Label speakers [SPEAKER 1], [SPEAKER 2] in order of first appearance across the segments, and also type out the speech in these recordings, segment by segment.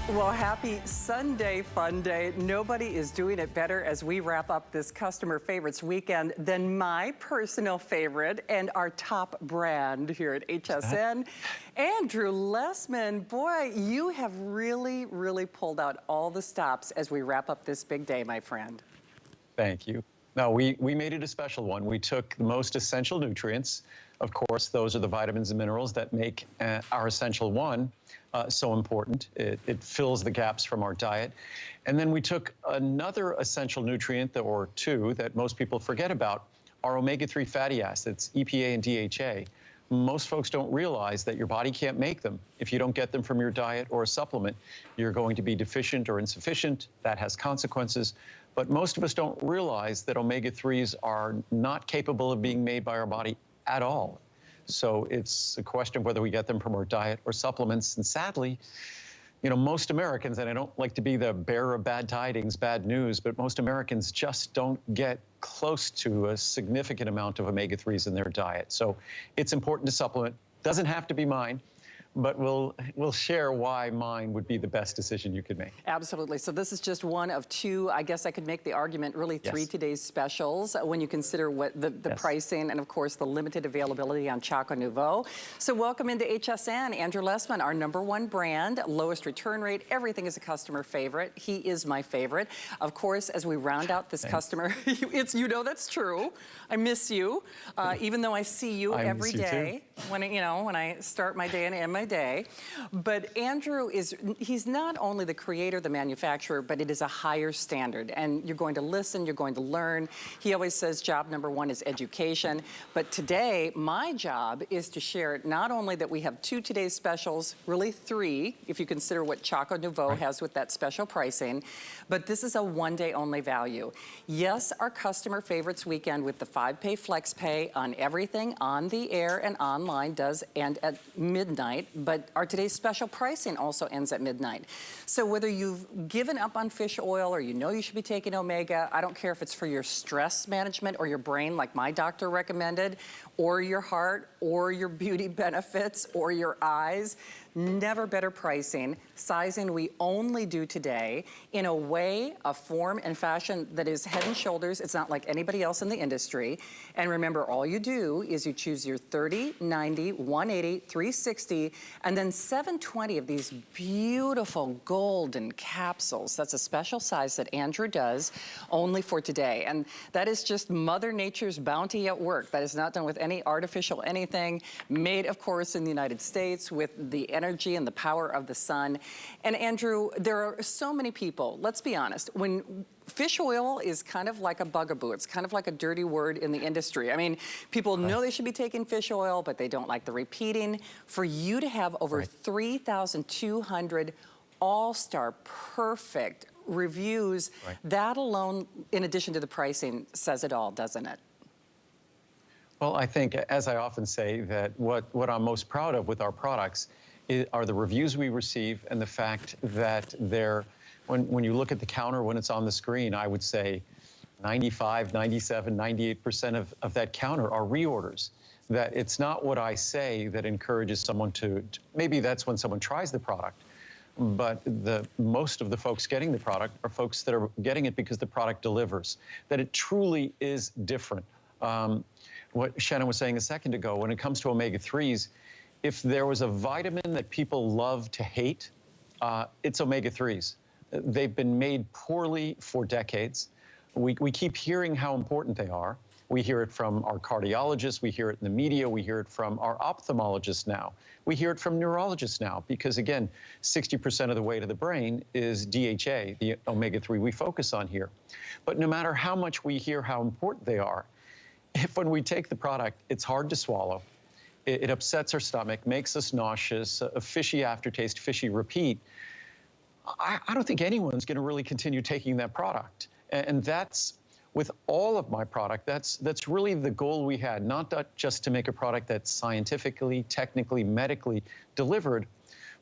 [SPEAKER 1] Well, happy Sunday fun day. Nobody is doing it better as we wrap up this customer favorites weekend than my personal favorite and our top brand here at HSN, Andrew Lessman. Boy, you have really, really pulled out all the stops as we wrap up this big day, my friend.
[SPEAKER 2] Thank you. No, we made it a special one. We took the most essential nutrients. Of course, those are the vitamins and minerals that make our essential one so important. It fills the gaps from our diet. And then we took another essential nutrient, or two, that most people forget about, our omega-3 fatty acids, EPA and DHA. Most folks don't realize that your body can't make them. If you don't get them from your diet or a supplement, you're going to be deficient or insufficient. That has consequences. But most of us don't realize that omega-3s are not capable of being made by our body at all. So it's a question of whether we get them from our diet or supplements. And sadly, you know, most Americans, and I don't like to be the bearer of bad tidings, bad news, but most Americans just don't get close to a significant amount of omega-3s in their diet. So it's important to supplement. Doesn't have to be mine, but we'll share why mine would be the best decision you could make.
[SPEAKER 1] Absolutely. So this is just one of two. I guess I could make the argument, really three today's specials when you consider what the pricing and, of course, the limited availability on Choco Nouveau. So welcome into HSN, Andrew Lessman, our #1 brand, lowest return rate. Everything is a customer favorite. He is my favorite. Of course, as we round out this customer, you know that's true. I miss you, even though I see you every day when I start my day and end my day. But Andrew he's not only the creator, the manufacturer, but it is a higher standard. And you're going to listen, you're going to learn. He always says job #1 is education. But today, my job is to share not only that we have two today's specials, really three, if you consider what Choco Nouveau has with that special pricing, but this is a one-day only value. Yes, our customer favorites weekend with the 5-pay flex pay on everything on the air and online does end at midnight. But our today's special pricing also ends at midnight. So whether you've given up on fish oil or you know you should be taking omega, I don't care if it's for your stress management or your brain like my doctor recommended, or your heart, or your beauty benefits, or your eyes, never better pricing. Sizing we only do today in a way, a form and fashion that is head and shoulders. It's not like anybody else in the industry. And remember, all you do is you choose your 30, 90, 180, 360, and then 720 of these beautiful golden capsules. That's a special size that Andrew does only for today. And that is just Mother Nature's bounty at work. That is not done with any artificial anything, made, of course, in the United States with the energy and the power of the sun. And Andrew, there are so many people, let's be honest, when fish oil is kind of like a bugaboo. It's kind of like a dirty word in the industry. I mean, people know they should be taking fish oil, but they don't like the repeating. For you to have over 3,200 all-star perfect reviews, that alone, in addition to the pricing, says it all, doesn't it?
[SPEAKER 2] Well, I think, as I often say, that what I'm most proud of with our products are the reviews we receive and the fact that when you look at the counter, when it's on the screen, I would say 95, 97, 98% of that counter are reorders. That it's not what I say that encourages someone maybe that's when someone tries the product, but most of the folks getting the product are folks that are getting it because the product delivers, that it truly is different. What Shannon was saying a second ago, when it comes to omega-3s, if there was a vitamin that people love to hate, it's omega-3s. They've been made poorly for decades. We keep hearing how important they are. We hear it from our cardiologists, we hear it in the media, we hear it from our ophthalmologists now. We hear it from neurologists now, because again, 60% of the way to the brain is DHA, the omega-3 we focus on here. But no matter how much we hear how important they are, if when we take the product, it's hard to swallow, it upsets our stomach, makes us nauseous, a fishy aftertaste, fishy repeat, I don't think anyone's going to really continue taking that product. And that's, with all of my product, that's really the goal we had, not just to make a product that's scientifically, technically, medically delivered,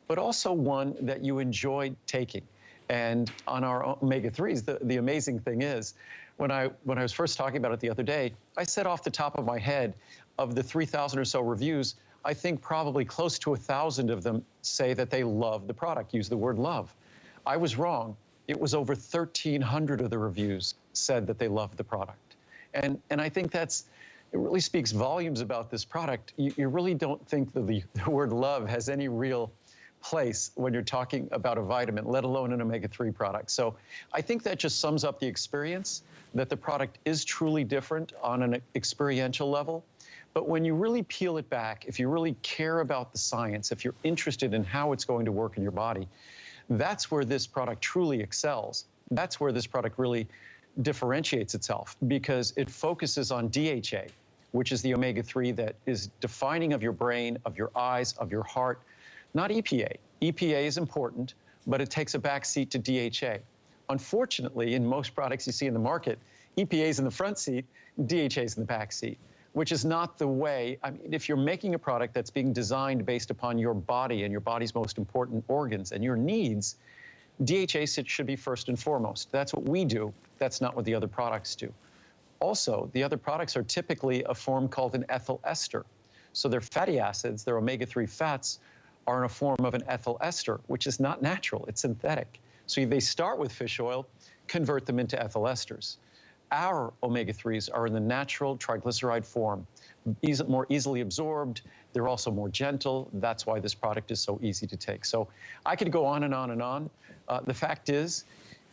[SPEAKER 2] but also one that you enjoy taking. And on our omega-3s, the amazing thing is, when I was first talking about it the other day, I said off the top of my head, of the 3,000 or so reviews, I think probably close to 1,000 of them say that they love the product, use the word love. I was wrong. It was over 1,300 of the reviews said that they loved the product. And I think it really speaks volumes about this product. You really don't think that the word love has any real place when you're talking about a vitamin, let alone an omega-3 product. So I think that just sums up the experience, that the product is truly different on an experiential level. But when you really peel it back, if you really care about the science, if you're interested in how it's going to work in your body, that's where this product truly excels. That's where this product really differentiates itself, because it focuses on DHA, which is the omega-3 that is defining of your brain, of your eyes, of your heart, not EPA. EPA is important, but it takes a backseat to DHA. Unfortunately, in most products you see in the market, EPA is in the front seat, DHA is in the back seat, which is not the way. I mean, if you're making a product that's being designed based upon your body and your body's most important organs and your needs, DHA should be first and foremost. That's what we do. That's not what the other products do. Also, the other products are typically a form called an ethyl ester. So their fatty acids, their omega-3 fats, are in a form of an ethyl ester, which is not natural, it's synthetic. So they start with fish oil, convert them into ethyl esters. Our omega-3s are in the natural triglyceride form, more easily absorbed. They're also more gentle. That's why this product is so easy to take. So I could go on and on and on. The fact is,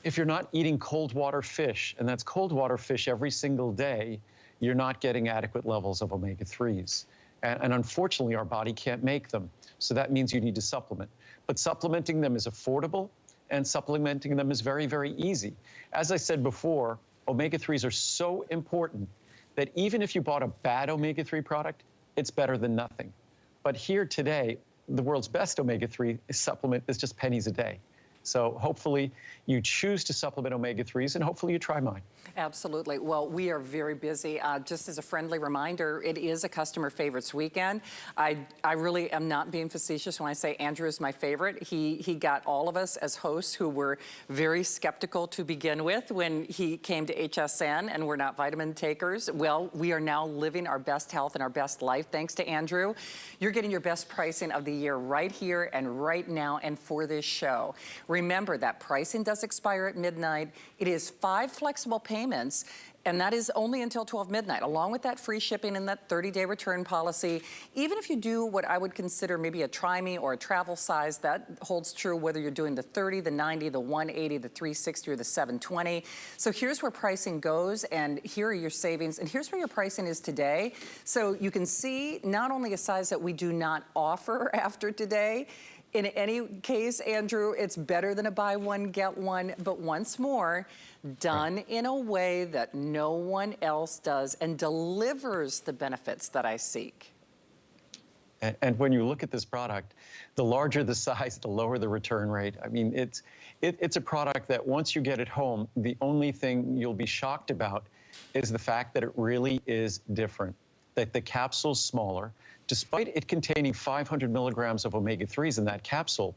[SPEAKER 2] if you're not eating cold water fish, and that's cold water fish every single day, you're not getting adequate levels of omega-3s. And unfortunately, our body can't make them. So that means you need to supplement. But supplementing them is affordable, and supplementing them is very, very easy. As I said before, omega-3s are so important that even if you bought a bad omega-3 product, it's better than nothing. But here today, the world's best omega-3 supplement is just pennies a day. So hopefully you choose to supplement omega-3s, and hopefully you try mine.
[SPEAKER 1] Absolutely. Well, we are very busy. Just as a friendly reminder, it is a customer favorites weekend. I really am not being facetious when I say Andrew is my favorite. He got all of us as hosts who were very skeptical to begin with when he came to HSN and we're not vitamin takers. Well, we are now living our best health and our best life thanks to Andrew. You're getting your best pricing of the year right here and right now and for this show. Remember that pricing does expire at midnight. It is 5 flexible payments, and that is only until 12 midnight, along with that free shipping and that 30-day return policy. Even if you do what I would consider maybe a try me or a travel size, that holds true whether you're doing the 30, the 90, the 180, the 360, or the 720. So here's where pricing goes, and here are your savings, and here's where your pricing is today. So you can see not only a size that we do not offer after today. In any case, Andrew, it's better than a buy one, get one, but once more, done in a way that no one else does and delivers the benefits that I seek.
[SPEAKER 2] And when you look at this product, the larger the size, the lower the return rate. I mean, it's a product that once you get it home, the only thing you'll be shocked about is the fact that it really is different, that the capsule's smaller. Despite it containing 500 milligrams of omega-3s in that capsule,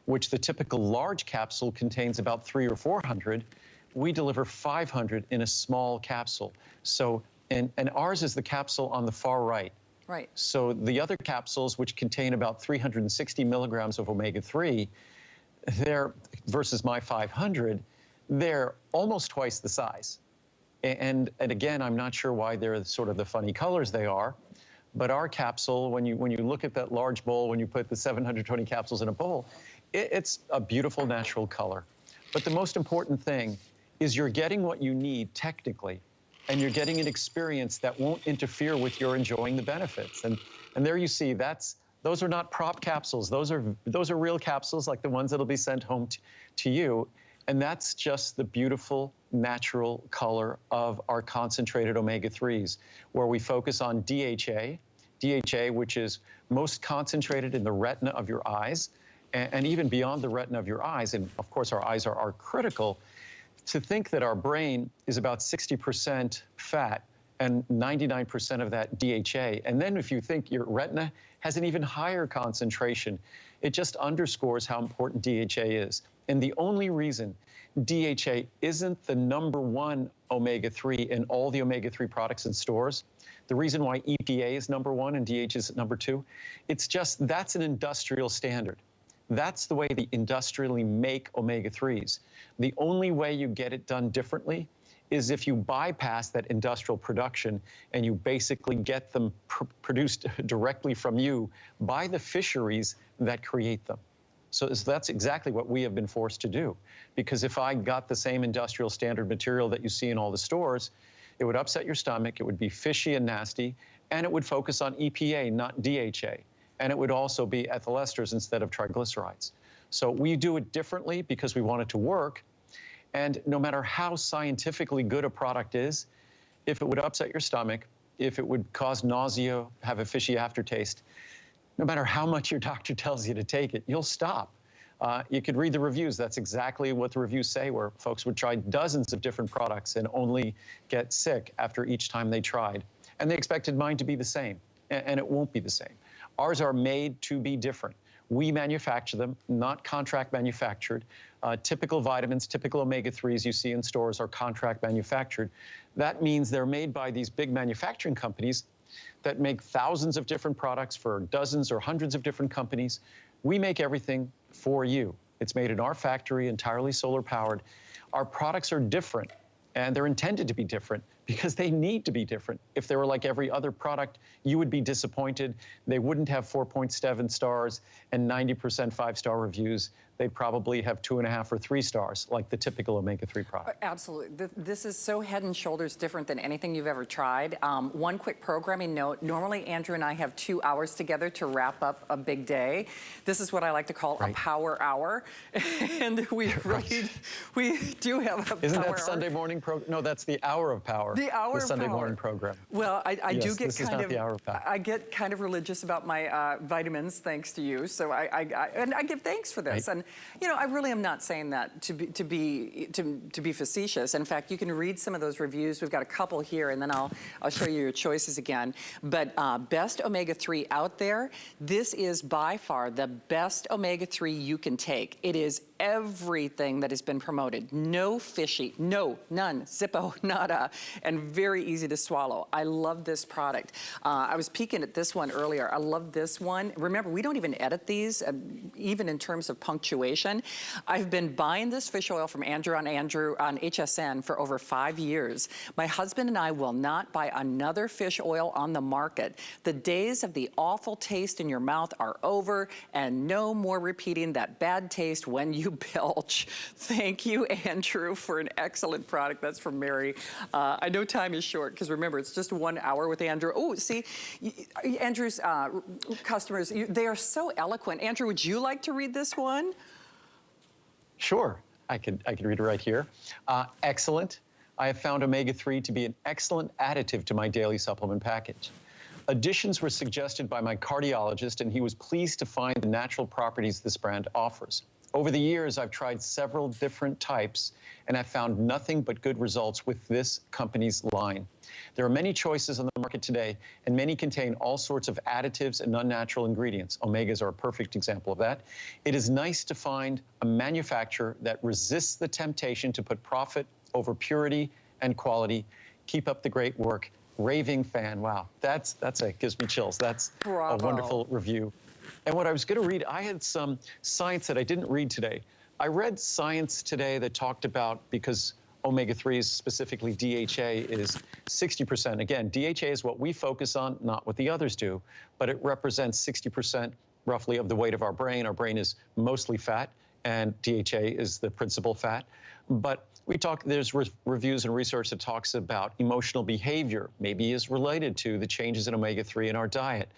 [SPEAKER 2] which the typical large capsule contains about 300 or 400, we deliver 500 in a small capsule. So, and ours is the capsule on the far right.
[SPEAKER 1] Right.
[SPEAKER 2] So the other capsules, which contain about 360 milligrams of omega-3, they're, versus my 500, they're almost twice the size. And again, I'm not sure why they're sort of the funny colors they are. But our capsule, when you look at that large bowl, when you put the 720 capsules in a bowl, it's a beautiful natural color. But the most important thing is you're getting what you need technically, and you're getting an experience that won't interfere with your enjoying the benefits. And there you see, those are not prop capsules. Those are real capsules like the ones that'll be sent home to you. And that's just the beautiful natural color of our concentrated omega-3s, where we focus on DHA, which is most concentrated in the retina of your eyes, and even beyond the retina of your eyes. And of course, our eyes are critical. To think that our brain is about 60% fat and 99% of that DHA. And then if you think your retina has an even higher concentration, it just underscores how important DHA is. And the only reason DHA isn't the #1 omega-3 in all the omega-3 products in stores, the reason why EPA is #1 and DHA is #2, it's just that's an industrial standard. That's the way they industrially make omega-3s. The only way you get it done differently is if you bypass that industrial production and you basically get them produced directly from you by the fisheries that create them. So that's exactly what we have been forced to do. Because if I got the same industrial standard material that you see in all the stores, it would upset your stomach, it would be fishy and nasty, and it would focus on EPA, not DHA. And it would also be ethyl esters instead of triglycerides. So we do it differently because we want it to work. And no matter how scientifically good a product is, if it would upset your stomach, if it would cause nausea, have a fishy aftertaste, no matter how much your doctor tells you to take it, you'll stop. You could read the reviews. That's exactly what the reviews say, where folks would try dozens of different products and only get sick after each time they tried. And they expected mine to be the same, and it won't be the same. Ours are made to be different. We manufacture them, not contract manufactured. Typical vitamins, typical omega-3s you see in stores are contract manufactured. That means they're made by these big manufacturing companies that make thousands of different products for dozens or hundreds of different companies. We make everything for you. It's made in our factory, entirely solar powered. Our products are different, and they're intended to be different because they need to be different. If they were like every other product, you would be disappointed. They wouldn't have 4.7 stars and 90% 5-star reviews. They'd probably have 2.5 or 3 stars, like the typical omega-3 product.
[SPEAKER 1] Absolutely. This is so head and shoulders different than anything you've ever tried. One quick programming note. Normally, Andrew and I have 2 hours together to wrap up a big day. This is what I like to call a power hour. And we really, we do have a power hour.
[SPEAKER 2] Isn't that Sunday morning program? No, that's the hour of power.
[SPEAKER 1] The hour of power.
[SPEAKER 2] Sunday morning program.
[SPEAKER 1] Well, I
[SPEAKER 2] yes,
[SPEAKER 1] do get
[SPEAKER 2] this is not the hour of power.
[SPEAKER 1] I get kind of religious about my vitamins, thanks to you. So I give thanks for this. And you know, I really am not saying that to be facetious. In fact, you can read some of those reviews. We've got a couple here, and then I'll show you your choices again. But best omega-3 out there. This is by far the best omega-3 you can take. It is everything that has been promoted. No fishy, no, none, zippo, nada, and very easy to swallow. I love this product. I was peeking at this one earlier. I love this one. Remember, we don't even edit these, even in terms of punctuation. I've been buying this fish oil from Andrew on HSN for over 5 years. My husband and I will not buy another fish oil on the market. The days of the awful taste in your mouth are over, and no more repeating that bad taste when you belch. Thank you, Andrew, for an excellent product. That's from Mary. I know time is short because remember, it's just 1 hour with Andrew. Oh, see, Andrew's customers, they are so eloquent. Andrew, would you like to read this one?
[SPEAKER 2] Sure, I could read it right here. Excellent. I have found omega-3 to be an excellent additive to my daily supplement package. Additions were suggested by my cardiologist, and he was pleased to find the natural properties this brand offers. Over the years, I've tried several different types, and I've found nothing but good results with this company's line. There are many choices on the market today, and many contain all sorts of additives and unnatural ingredients. Omegas are a perfect example of that. It is nice to find a manufacturer that resists the temptation to put profit over purity and quality. Keep up the great work. Raving fan. Wow, that's gives me chills. That's
[SPEAKER 1] Bravo.
[SPEAKER 2] A wonderful review. And what I was going to read, I had some science that I didn't read today. I read science today that talked about, because omega-3s, specifically DHA, is 60%. Again, DHA is what we focus on, not what the others do, but it represents 60% roughly of the weight of our brain. Our brain is mostly fat, and DHA is the principal fat. But there's reviews and research that talks about emotional behavior, maybe is related to the changes in omega-3 in our diet.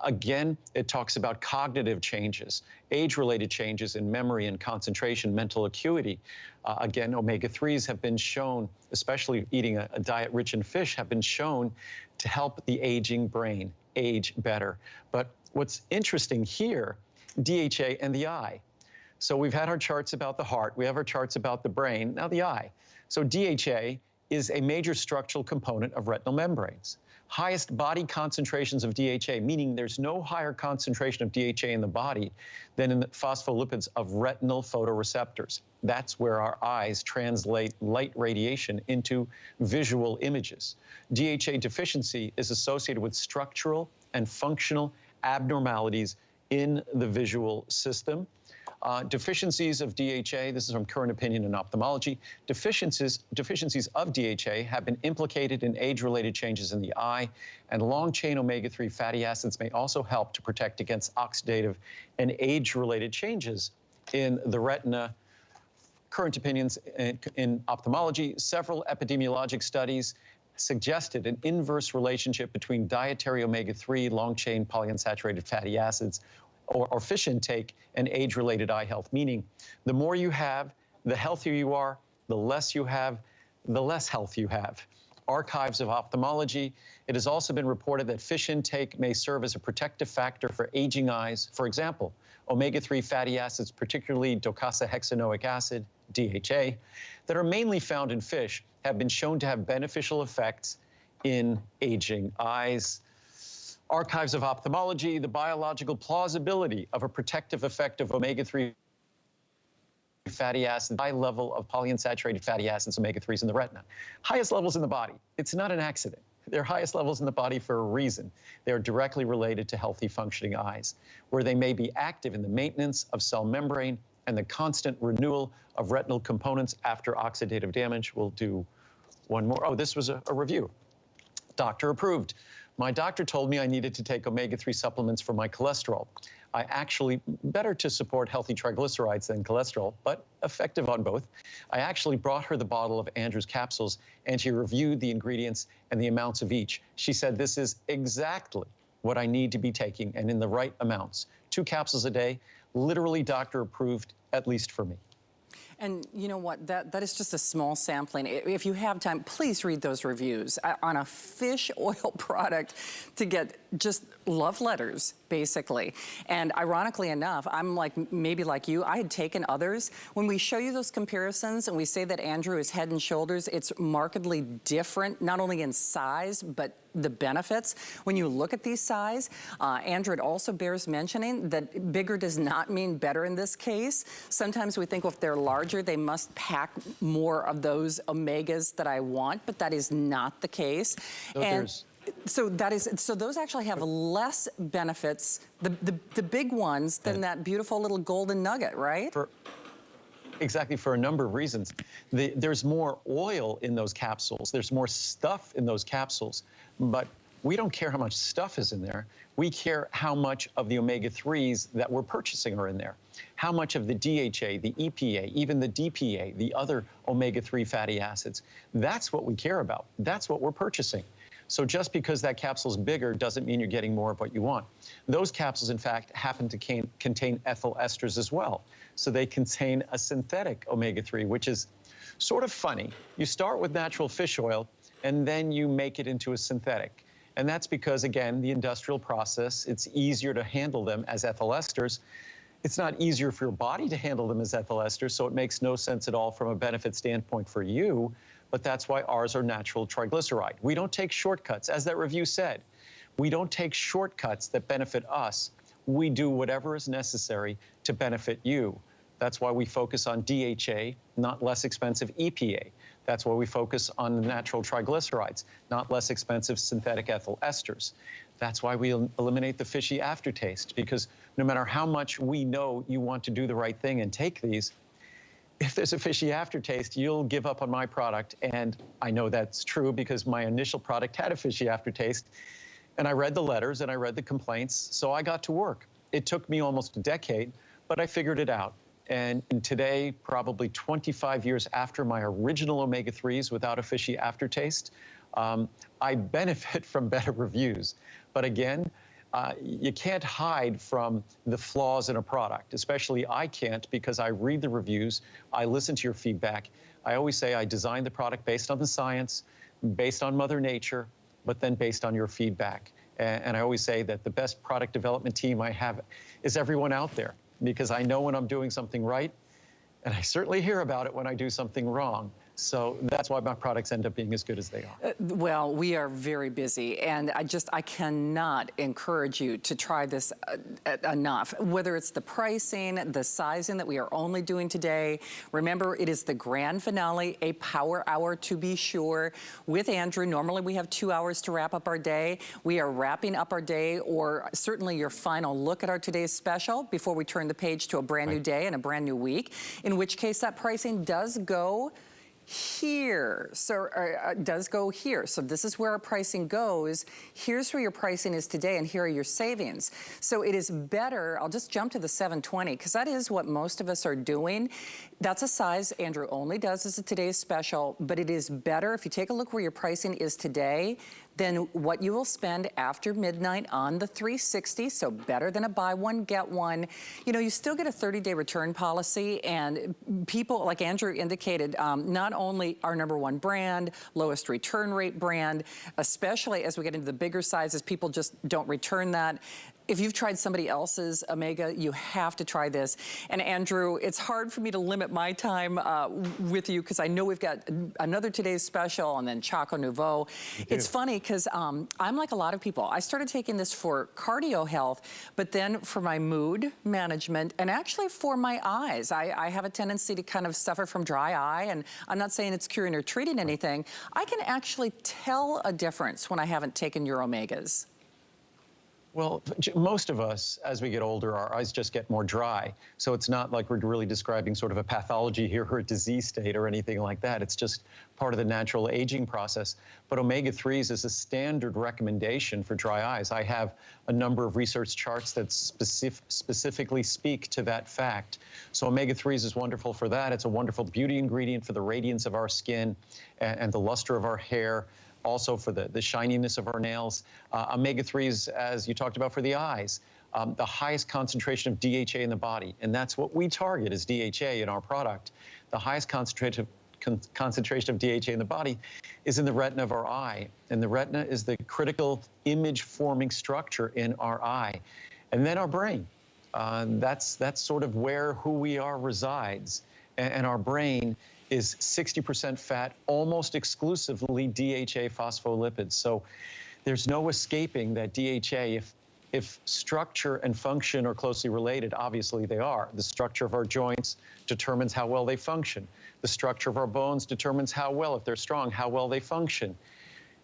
[SPEAKER 2] Again, it talks about cognitive changes, age-related changes in memory and concentration, mental acuity. Again, omega-3s have been shown, especially eating a diet rich in fish, have been shown to help the aging brain age better. But what's interesting here, DHA and the eye. So we've had our charts about the heart, we have our charts about the brain, now the eye. So DHA is a major structural component of retinal membranes. Highest body concentrations of DHA, meaning there's no higher concentration of DHA in the body than in the phospholipids of retinal photoreceptors. That's where our eyes translate light radiation into visual images. DHA deficiency is associated with structural and functional abnormalities in the visual system. Deficiencies of DHA, this is from Current Opinion in Ophthalmology. Deficiencies of DHA have been implicated in age-related changes in the eye, and long-chain omega-3 fatty acids may also help to protect against oxidative and age-related changes in the retina. Current Opinions in Ophthalmology, several epidemiologic studies suggested an inverse relationship between dietary omega-3, long-chain polyunsaturated fatty acids, or fish intake and age-related eye health, meaning the more you have, the healthier you are, the less you have, the less health you have. Archives of Ophthalmology, it has also been reported that fish intake may serve as a protective factor for aging eyes. For example, omega-3 fatty acids, particularly docosahexaenoic acid, DHA, that are mainly found in fish, have been shown to have beneficial effects in aging eyes. Archives of Ophthalmology, the biological plausibility of a protective effect of omega-3 fatty acids, high level of polyunsaturated fatty acids, omega-3s in the retina. Highest levels in the body. It's not an accident. They're highest levels in the body for a reason. They're directly related to healthy functioning eyes, where they may be active in the maintenance of cell membrane and the constant renewal of retinal components after oxidative damage. We'll do one more. Oh, this was a review. Doctor approved. My doctor told me I needed to take omega-3 supplements for my cholesterol. I actually, better to support healthy triglycerides than cholesterol, but effective on both. I actually brought her the bottle of Andrew's capsules, and she reviewed the ingredients and the amounts of each. She said, this is exactly what I need to be taking and in the right amounts. 2 capsules a day, literally doctor approved, at least for me.
[SPEAKER 1] And you know what, that is just a small sampling. If you have time, please read those reviews on a fish oil product to get just love letters, basically. And ironically enough, I'm maybe like you, I had taken others. When we show you those comparisons and we say that Andrew is head and shoulders, it's markedly different, not only in size, but the benefits. When you look at these size, Andrew, it also bears mentioning that bigger does not mean better in this case. Sometimes we think if they're larger, they must pack more of those omegas that I want, but that is not the case. So those actually have less benefits, the big ones, than that beautiful little golden nugget, right?
[SPEAKER 2] Exactly, for a number of reasons. There's more oil in those capsules. There's more stuff in those capsules. But we don't care how much stuff is in there. We care how much of the omega-3s that we're purchasing are in there. How much of the DHA, the EPA, even the DPA, the other omega-3 fatty acids. That's what we care about. That's what we're purchasing. So just because that capsule is bigger doesn't mean you're getting more of what you want. Those capsules, in fact, happen to contain ethyl esters as well. So they contain a synthetic omega-3, which is sort of funny. You start with natural fish oil, and then you make it into a synthetic. And that's because, again, the industrial process, it's easier to handle them as ethyl esters. It's not easier for your body to handle them as ethyl esters, so it makes no sense at all from a benefit standpoint for you. But that's why ours are natural triglyceride. We don't take shortcuts, as that review said. We don't take shortcuts that benefit us. We do whatever is necessary to benefit you. That's why we focus on DHA, not less expensive EPA. That's why we focus on the natural triglycerides, not less expensive synthetic ethyl esters. That's why we eliminate the fishy aftertaste, because no matter how much we know you want to do the right thing and take these, if there's a fishy aftertaste, you'll give up on my product. And I know that's true because my initial product had a fishy aftertaste. And I read the letters and I read the complaints, so I got to work. It took me almost a decade, but I figured it out. And today, probably 25 years after my original omega-3s without a fishy aftertaste, I benefit from better reviews. But again, you can't hide from the flaws in a product, especially I can't, because I read the reviews, I listen to your feedback. I always say I design the product based on the science, based on Mother Nature, but then based on your feedback. And I always say that the best product development team I have is everyone out there, because I know when I'm doing something right, and I certainly hear about it when I do something wrong. So that's why my products end up being as good as they are.
[SPEAKER 1] Well, we are very busy, and I cannot encourage you to try this enough. Whether it's the pricing, the sizing that we are only doing today. Remember, it is the grand finale, a power hour to be sure, with Andrew. Normally we have 2 hours to wrap up our day. We are wrapping up our day, or certainly your final look at our today's special before we turn the page to a brand new day and a brand new week, in which case that pricing does go here. So does go here. So this is where our pricing goes. Here's where your pricing is today, and here are your savings. So it is better. I'll just jump to the 720 because that is what most of us are doing. That's a size Andrew only does as a today's special, but it is better if you take a look where your pricing is today than what you will spend after midnight on the 360, so better than a buy one, get one. You know, you still get a 30-day return policy, and people, like Andrew indicated, not only our #1 brand, lowest return rate brand, especially as we get into the bigger sizes, people just don't return that. If you've tried somebody else's Omega, you have to try this. And Andrew, it's hard for me to limit my time with you because I know we've got another today's special and then Choco Nouveau. It's funny because I'm like a lot of people. I started taking this for cardio health, but then for my mood management and actually for my eyes. I have a tendency to kind of suffer from dry eye, and I'm not saying it's curing or treating anything. I can actually tell a difference when I haven't taken your Omegas.
[SPEAKER 2] Well, most of us, as we get older, our eyes just get more dry. So it's not like we're really describing sort of a pathology here or a disease state or anything like that. It's just part of the natural aging process. But omega-3s is a standard recommendation for dry eyes. I have a number of research charts that specifically speak to that fact. So omega-3s is wonderful for that. It's a wonderful beauty ingredient for the radiance of our skin and the luster of our hair. Also for the shininess of our nails. Omega-3s, as you talked about, for the eyes. The highest concentration of DHA in the body, and that's what we target as DHA in our product. The highest concentration of DHA in the body is in the retina of our eye, and the retina is the critical image-forming structure in our eye. And then our brain. That's sort of who we are resides, and our brain is 60% fat, almost exclusively DHA phospholipids. So there's no escaping that DHA. If structure and function are closely related, obviously they are. The structure of our joints determines how well they function. The structure of our bones determines how well, if they're strong, how well they function.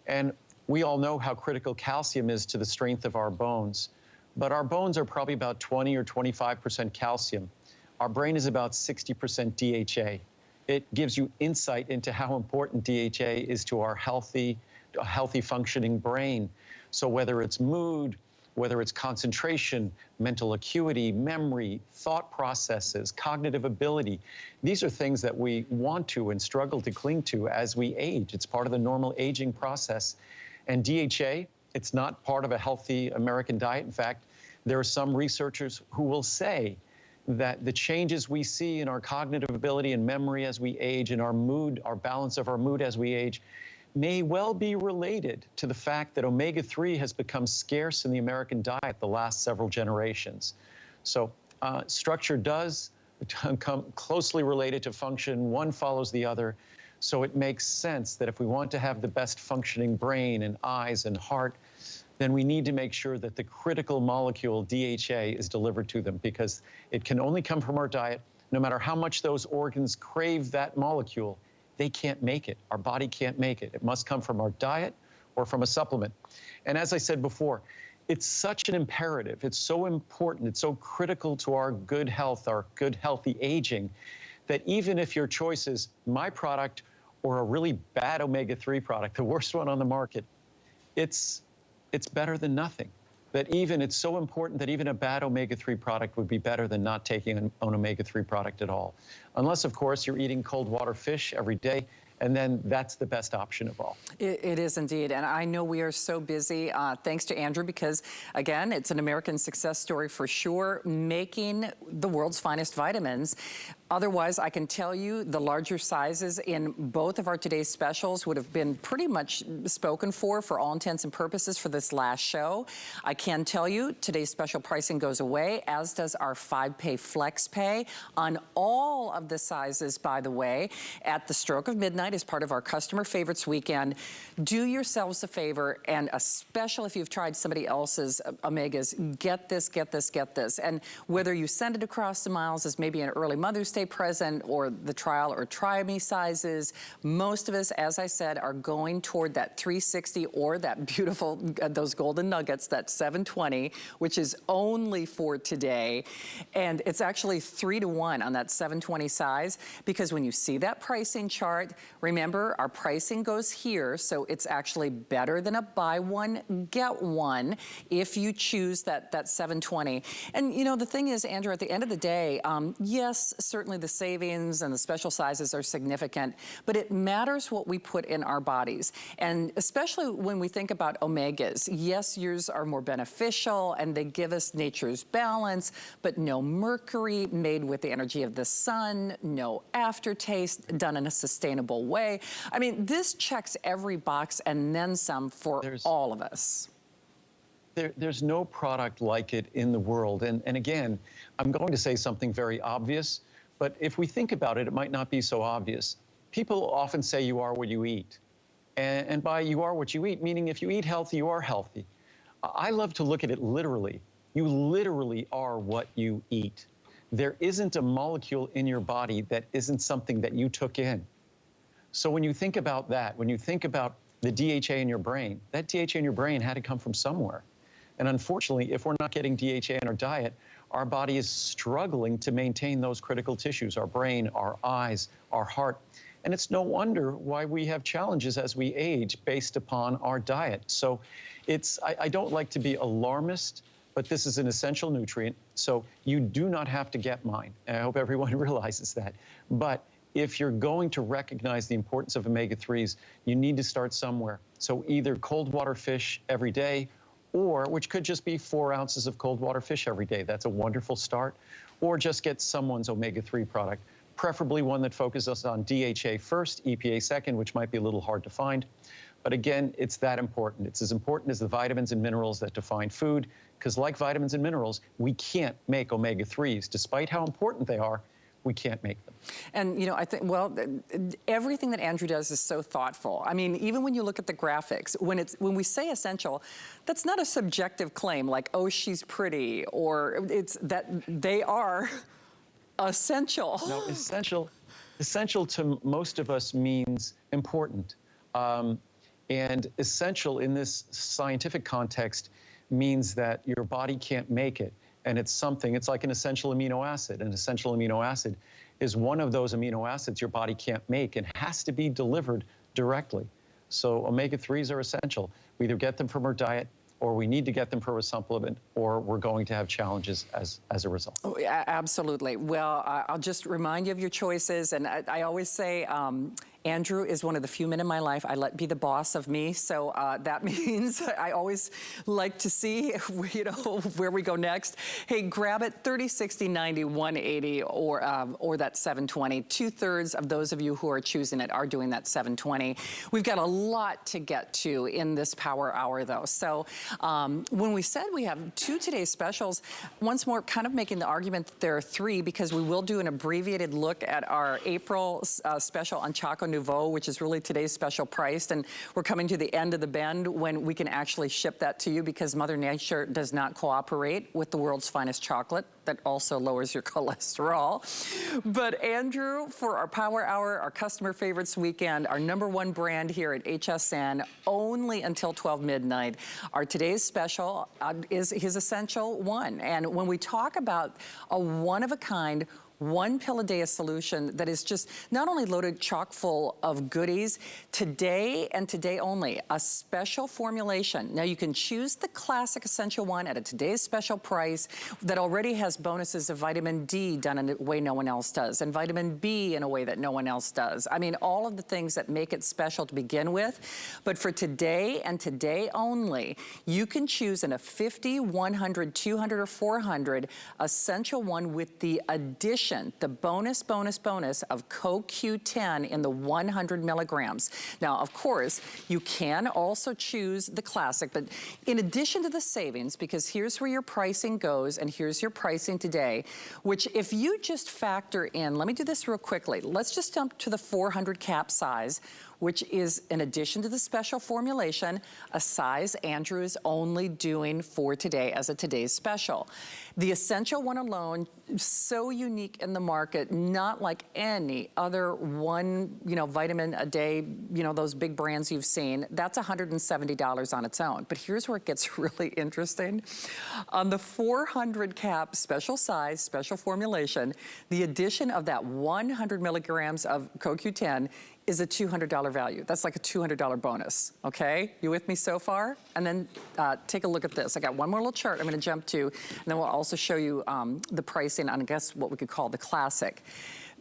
[SPEAKER 2] And we all know how critical calcium is to the strength of our bones. But our bones are probably about 20 or 25% calcium. Our brain is about 60% DHA. It gives you insight into how important DHA is to our healthy functioning brain. So whether it's mood, whether it's concentration, mental acuity, memory, thought processes, cognitive ability, these are things that we want to and struggle to cling to as we age. It's part of the normal aging process. And DHA, it's not part of a healthy American diet. In fact, there are some researchers who will say that the changes we see in our cognitive ability and memory as we age, and our mood, our balance of our mood as we age, may well be related to the fact that omega-3 has become scarce in the American diet the last several generations. So structure does come closely related to function. One follows the other. So it makes sense that if we want to have the best functioning brain and eyes and heart, then we need to make sure that the critical molecule DHA is delivered to them, because it can only come from our diet. No matter how much those organs crave that molecule, they can't make it. Our body can't make it. It must come from our diet or from a supplement. And as I said before, it's such an imperative. It's so important. It's so critical to our good health, our good, healthy aging, that even if your choice is my product or a really bad omega-3 product, the worst one on the market, it's better than nothing. It's so important that even a bad omega-3 product would be better than not taking an omega-3 product at all. Unless, of course, you're eating cold water fish every day, and then that's the best option of all.
[SPEAKER 1] It is indeed, and I know we are so busy, thanks to Andrew, because again, it's an American success story for sure, making the world's finest vitamins. Otherwise, I can tell you the larger sizes in both of our today's specials would have been pretty much spoken for all intents and purposes for this last show. I can tell you today's special pricing goes away, as does our 5-pay flex pay on all of the sizes, by the way, at the stroke of midnight as part of our customer favorites weekend. Do yourselves a favor, and especially if you've tried somebody else's Omegas, get this, get this, get this. And whether you send it across the miles as maybe an early Mother's Day present or the trial or try me sizes, most of us, as I said, are going toward that 360 or that beautiful, those golden nuggets, that 720, which is only for today. And it's actually 3-to-1 on that 720 size, because when you see that pricing chart, remember our pricing goes here, so it's actually better than a buy one, get one if you choose that 720. And you know, the thing is, Andrew, at the end of the day, yes, certainly the savings and the special sizes are significant, but it matters what we put in our bodies. And especially when we think about omegas, yes, yours are more beneficial and they give us nature's balance, but no mercury, made with the energy of the sun, no aftertaste, done in a sustainable way. I mean, this checks every box and then some for all of us.
[SPEAKER 2] There's no product like it in the world. And again, I'm going to say something very obvious, but if we think about it, it might not be so obvious. People often say you are what you eat. And by you are what you eat, meaning if you eat healthy, you are healthy. I love to look at it literally. You literally are what you eat. There isn't a molecule in your body that isn't something that you took in. So when you think about that, when you think about the DHA in your brain, that DHA in your brain had to come from somewhere. And unfortunately, if we're not getting DHA in our diet, our body is struggling to maintain those critical tissues, our brain, our eyes, our heart. And it's no wonder why we have challenges as we age based upon our diet. So I don't like to be alarmist, but this is an essential nutrient. So you do not have to get mine. And I hope everyone realizes that. But if you're going to recognize the importance of omega-3s, you need to start somewhere. So either cold water fish every day, or which could just be 4 ounces of cold water fish every day. That's a wonderful start. Or just get someone's omega-3 product, preferably one that focuses on DHA first, EPA second, which might be a little hard to find. But again, it's that important. It's as important as the vitamins and minerals that define food, because like vitamins and minerals, we can't make omega-3s. Despite how important they are, we can't make them.
[SPEAKER 1] And, you know, I think, well, everything that Andrew does is so thoughtful. I mean, even when you look at the graphics, when we say essential, that's not a subjective claim like, oh, she's pretty, or it's that they are essential.
[SPEAKER 2] No, essential to most of us means important. And essential in this scientific context means that your body can't make it. And it's something, it's like an essential amino acid. An essential amino acid is one of those amino acids your body can't make and has to be delivered directly. So omega-3s are essential. We either get them from our diet, or we need to get them from a supplement, or we're going to have challenges as a result.
[SPEAKER 1] Oh, yeah, absolutely. Well, I'll just remind you of your choices. And I always say, Andrew is one of the few men in my life I let be the boss of me. So that means I always like to see, you know, where we go next. Hey, grab it, 30, 60, 90, 180, or that 720. 2/3 of those of you who are choosing it are doing that 720. We've got a lot to get to in this power hour, though. So when we said we have 2 today's specials, once more kind of making the argument that there are 3, because we will do an abbreviated look at our April special on Choco Nouveau, which is really today's special price, and we're coming to the end of the bend when we can actually ship that to you, because Mother Nature does not cooperate with the world's finest chocolate that also lowers your cholesterol. But Andrew, for our power hour, our customer favorites weekend, our #1 brand here at HSN, only until 12 midnight, our today's special is his essential one. And when we talk about a one-of-a-kind, 1 pill a day a solution that is just not only loaded chock full of goodies, today and today only, a special formulation. Now you can choose the classic essential one at a today's special price that already has bonuses of vitamin D done in a way no one else does, and vitamin B in a way that no one else does. I mean, all of the things that make it special to begin with. But for today and today only, you can choose in a 50, 100, 200, or 400 essential one with the addition addition, the bonus of CoQ10 in the 100 milligrams. Now, of course, you can also choose the classic, but in addition to the savings, because here's where your pricing goes, and here's your pricing today, which if you just factor in, let me do this real quickly. Let's just jump to the 400 cap size, which is in addition to the special formulation, a size Andrew is only doing for today as a today's special. The Essential One alone, so unique in the market, not like any other one, vitamin a day, those big brands you've seen. That's $170 on its own. But here's where it gets really interesting. On the 400 cap special size, special formulation, the addition of that 100 milligrams of CoQ10 is a $200 value. That's like a $200 bonus, okay? You with me so far? And then take a look at this. I got one more little chart I'm gonna jump to, and then we'll also show you the pricing on, I guess, what we could call the classic.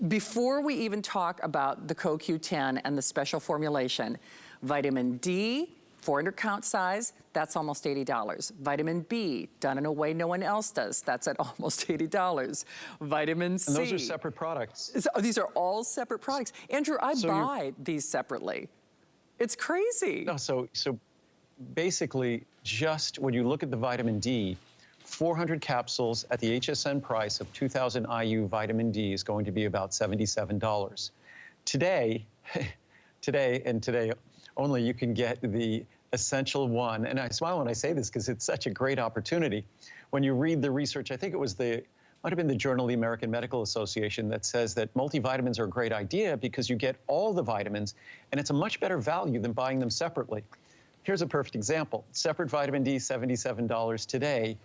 [SPEAKER 1] Before we even talk about the CoQ10 and the special formulation, vitamin D, 400 count size, that's almost $80. Vitamin B, done in a way no one else does, that's at almost $80. Vitamin C.
[SPEAKER 2] And those are separate products.
[SPEAKER 1] These are all separate products. Andrew, I buy these separately. It's crazy.
[SPEAKER 2] No, so basically, just when you look at the vitamin D, 400 capsules at the HSN price of 2,000 IU vitamin D is going to be about $77. Today only, you can get the Essential One. And I smile when I say this because it's such a great opportunity. When you read the research, I think it was might have been the Journal of the American Medical Association that says that multivitamins are a great idea because you get all the vitamins and it's a much better value than buying them separately. Here's a perfect example. Separate vitamin D, $77 today.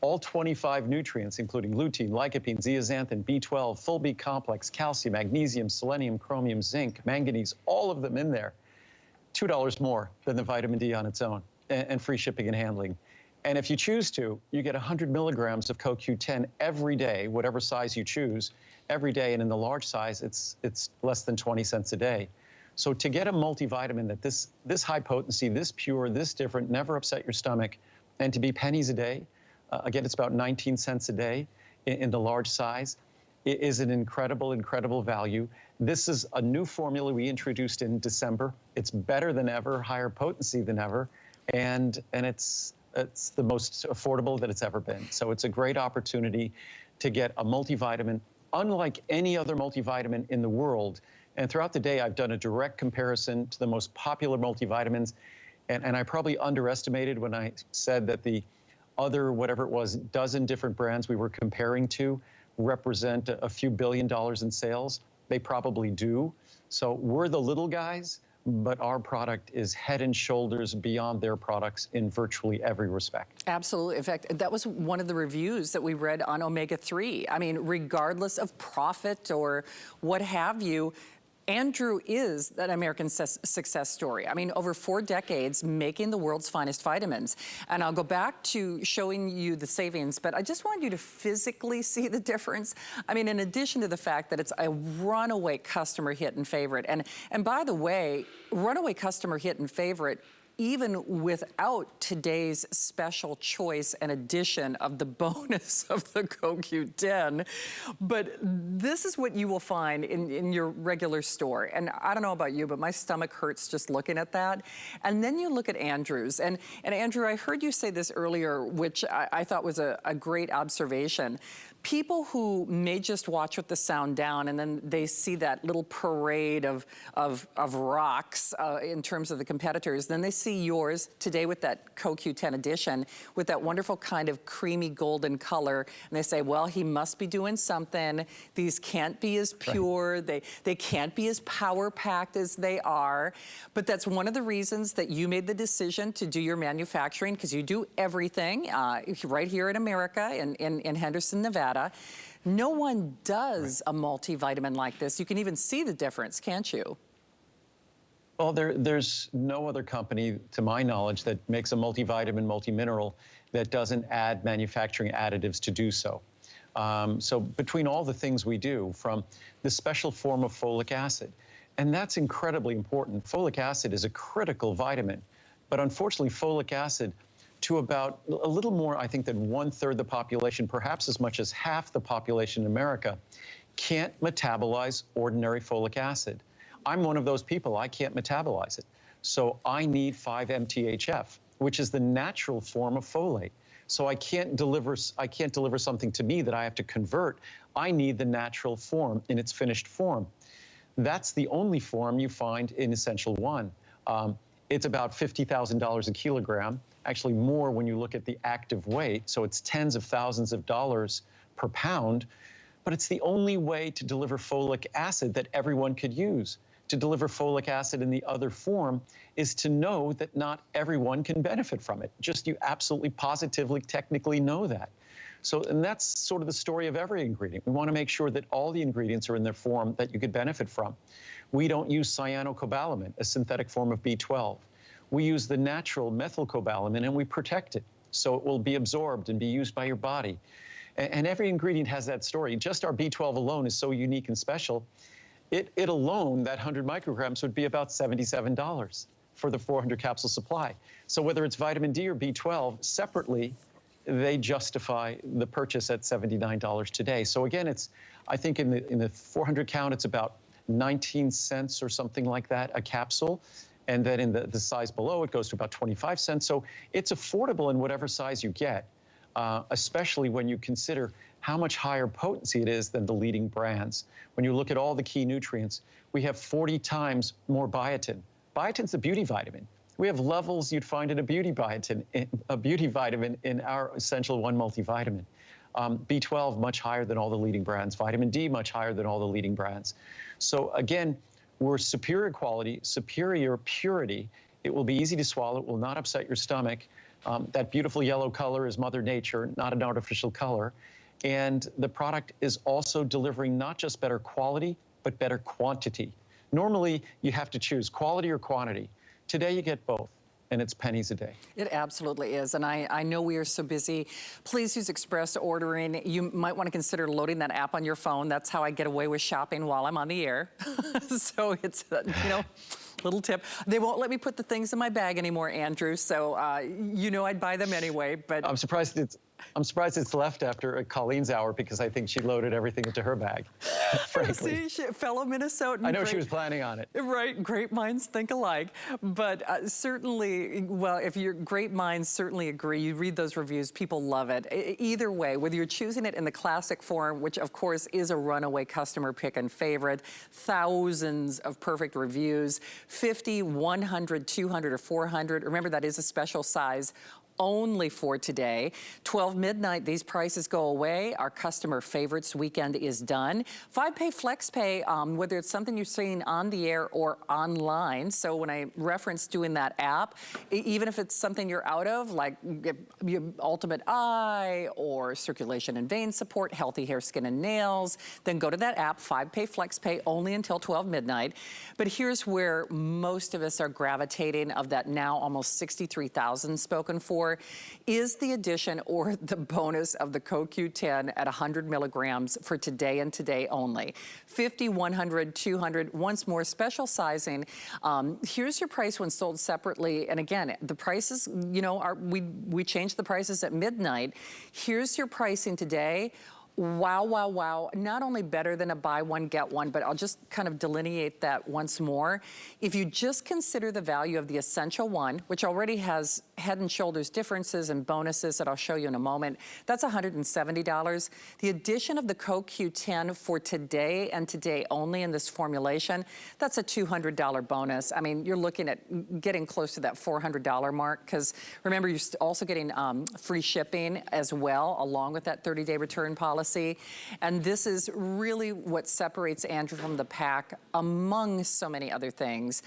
[SPEAKER 2] All 25 nutrients, including lutein, lycopene, zeaxanthin, B12, full B complex, calcium, magnesium, selenium, chromium, zinc, manganese, all of them in there. $2 more than the vitamin D on its own, and free shipping and handling. And if you choose to, you get 100 milligrams of CoQ10 every day, whatever size you choose, every day. And in the large size, it's less than 20 cents a day. So to get a multivitamin that this high potency, this pure, this different, never upset your stomach, and to be pennies a day, again, it's about 19 cents a day in the large size, it is an incredible, incredible value. This is a new formula we introduced in December. It's better than ever, higher potency than ever, and it's the most affordable that it's ever been. So it's a great opportunity to get a multivitamin, unlike any other multivitamin in the world. And throughout the day, I've done a direct comparison to the most popular multivitamins, and I probably underestimated when I said that the other, whatever it was, dozen different brands we were comparing to represent a few $1 billion in sales. They probably do. So we're the little guys, but our product is head and shoulders beyond their products in virtually every respect.
[SPEAKER 1] Absolutely. In fact, that was one of the reviews that we read on omega-3. I mean, regardless of profit or what have you, Andrew is that American success story. I mean, over 4 decades making the world's finest vitamins. And I'll go back to showing you the savings, but I just want you to physically see the difference. I mean, in addition to the fact that it's a runaway customer hit and favorite. And by the way, runaway customer hit and favorite, even without today's special choice and addition of the bonus of the CoQ10. But this is what you will find in your regular store. And I don't know about you, but my stomach hurts just looking at that. And then you look at Andrew's. And Andrew, I heard you say this earlier, which I thought was a great observation. People who may just watch with the sound down and then they see that little parade of rocks in terms of the competitors, then they see yours today with that CoQ10 edition with that wonderful kind of creamy golden color, and they say, well, he must be doing something. These can't be as pure. Right. They can't be as power-packed as they are. But that's one of the reasons that you made the decision to do your manufacturing, because you do everything right here in America, in Henderson, Nevada. No one does a multivitamin like this. You can even see the difference, can't you?
[SPEAKER 2] Well, there's no other company, to my knowledge, that makes a multivitamin, multimineral that doesn't add manufacturing additives to do so. So between all the things we do, from the special form of folic acid, and that's incredibly important. Folic acid is a critical vitamin, but unfortunately, folic acid to about a little more, I think, than 1/3 the population, perhaps as much as half the population in America, can't metabolize ordinary folic acid. I'm one of those people. I can't metabolize it. So I need 5-MTHF, which is the natural form of folate. So I can't deliver something to me that I have to convert. I need the natural form in its finished form. That's the only form you find in Essential 1. It's about $50,000 a kilogram, actually more when you look at the active weight. So it's tens of thousands of dollars per pound, but it's the only way to deliver folic acid that everyone could use. To deliver folic acid in the other form is to know that not everyone can benefit from it. Just you absolutely positively, technically know that. So, and that's sort of the story of every ingredient. We want to make sure that all the ingredients are in their form that you could benefit from. We don't use cyanocobalamin, a synthetic form of B12. We use the natural methylcobalamin and we protect it so it will be absorbed and be used by your body. And every ingredient has that story. Just our B12 alone is so unique and special. It alone, that 100 micrograms, would be about $77 for the 400 capsule supply. So whether it's vitamin D or B12, separately, they justify the purchase at $79 today. So again, it's, I think in the 400 count, it's about 19 cents or something like that a capsule. And then in the size below, it goes to about 25 cents. So it's affordable in whatever size you get, especially when you consider how much higher potency it is than the leading brands. When you look at all the key nutrients, we have 40 times more biotin. Biotin's a beauty vitamin. We have levels you'd find in a beauty vitamin in our Essential 1 multivitamin. B12 much higher than all the leading brands. Vitamin D much higher than all the leading brands. So again, we're superior quality, superior purity. It will be easy to swallow. It will not upset your stomach. That beautiful yellow color is Mother Nature, not an artificial color. And the product is also delivering not just better quality, but better quantity. Normally, you have to choose quality or quantity. Today, you get both, and it's pennies a day.
[SPEAKER 1] It absolutely is, and I know we are so busy. Please use express ordering. You might want to consider loading that app on your phone. That's how I get away with shopping while I'm on the air. So it's, you know, little tip. They won't let me put the things in my bag anymore, Andrew, so you know I'd buy them anyway, but...
[SPEAKER 2] I'm surprised it's left after Colleen's hour because I think she loaded everything into her bag, frankly.
[SPEAKER 1] See, fellow Minnesotan.
[SPEAKER 2] I know she was planning on it.
[SPEAKER 1] Right, great minds think alike. But certainly, well, if your great minds certainly agree, you read those reviews, people love it. Either way, whether you're choosing it in the classic form, which of course is a runaway customer pick and favorite, thousands of perfect reviews, 50, 100, 200, or 400. Remember, that is a special size only for today. 12 midnight, these prices go away. Our customer favorites weekend is done. 5-pay flex pay, whether it's something you're seeing on the air or online. So when I reference doing that app, even if it's something you're out of, like Ultimate Eye or circulation and vein support, healthy hair, skin, and nails, then go to that app, 5-pay flex pay only until 12 midnight. But here's where most of us are gravitating of that now almost 63,000 spoken for, is the addition or the bonus of the CoQ10 at 100 milligrams for today and today only. 50, 100, 200, once more special sizing. Here's your price when sold separately. And again, the prices, you know, we changed the prices at midnight. Here's your pricing today. Wow, wow, wow. Not only better than a buy one, get one, but I'll just kind of delineate that once more. If you just consider the value of the Essential 1, which already has head and shoulders differences and bonuses that I'll show you in a moment, that's $170. The addition of the CoQ10 for today and today only in this formulation, that's a $200 bonus. I mean, you're looking at getting close to that $400 mark, because remember, you're also getting free shipping as well, along with that 30-day return policy. And this is really what separates Andrew from the pack, among so many other things.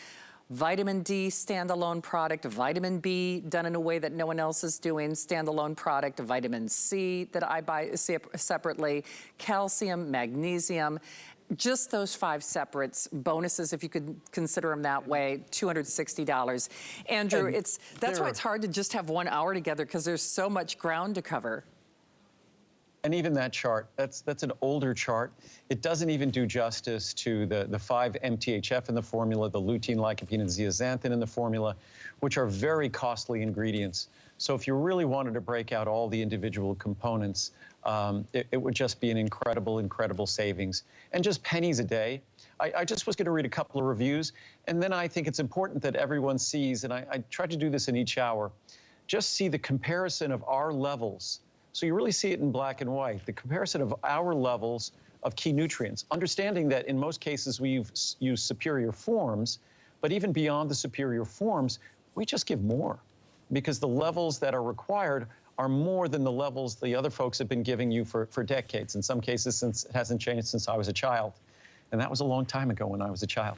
[SPEAKER 1] Vitamin D, standalone product. Vitamin B, done in a way that no one else is doing, standalone product. Vitamin C, that I buy separately. Calcium, magnesium. Just those 5 separates, bonuses, if you could consider them that way, $260. Andrew, that's why it's hard to just have 1 hour together, because there's so much ground to cover.
[SPEAKER 2] And even that chart, that's an older chart. It doesn't even do justice to the 5-MTHF in the formula, the lutein, lycopene, and zeaxanthin in the formula, which are very costly ingredients. So if you really wanted to break out all the individual components, it would just be an incredible, incredible savings. And just pennies a day. I just was going to read a couple of reviews, and then I think it's important that everyone sees, and I try to do this in each hour, just see the comparison of our levels. So you really see it in black and white, the comparison of our levels of key nutrients, understanding that in most cases we use superior forms, but even beyond the superior forms, we just give more because the levels that are required are more than the levels the other folks have been giving you for decades. In some cases, since it hasn't changed since I was a child. And that was a long time ago when I was a child.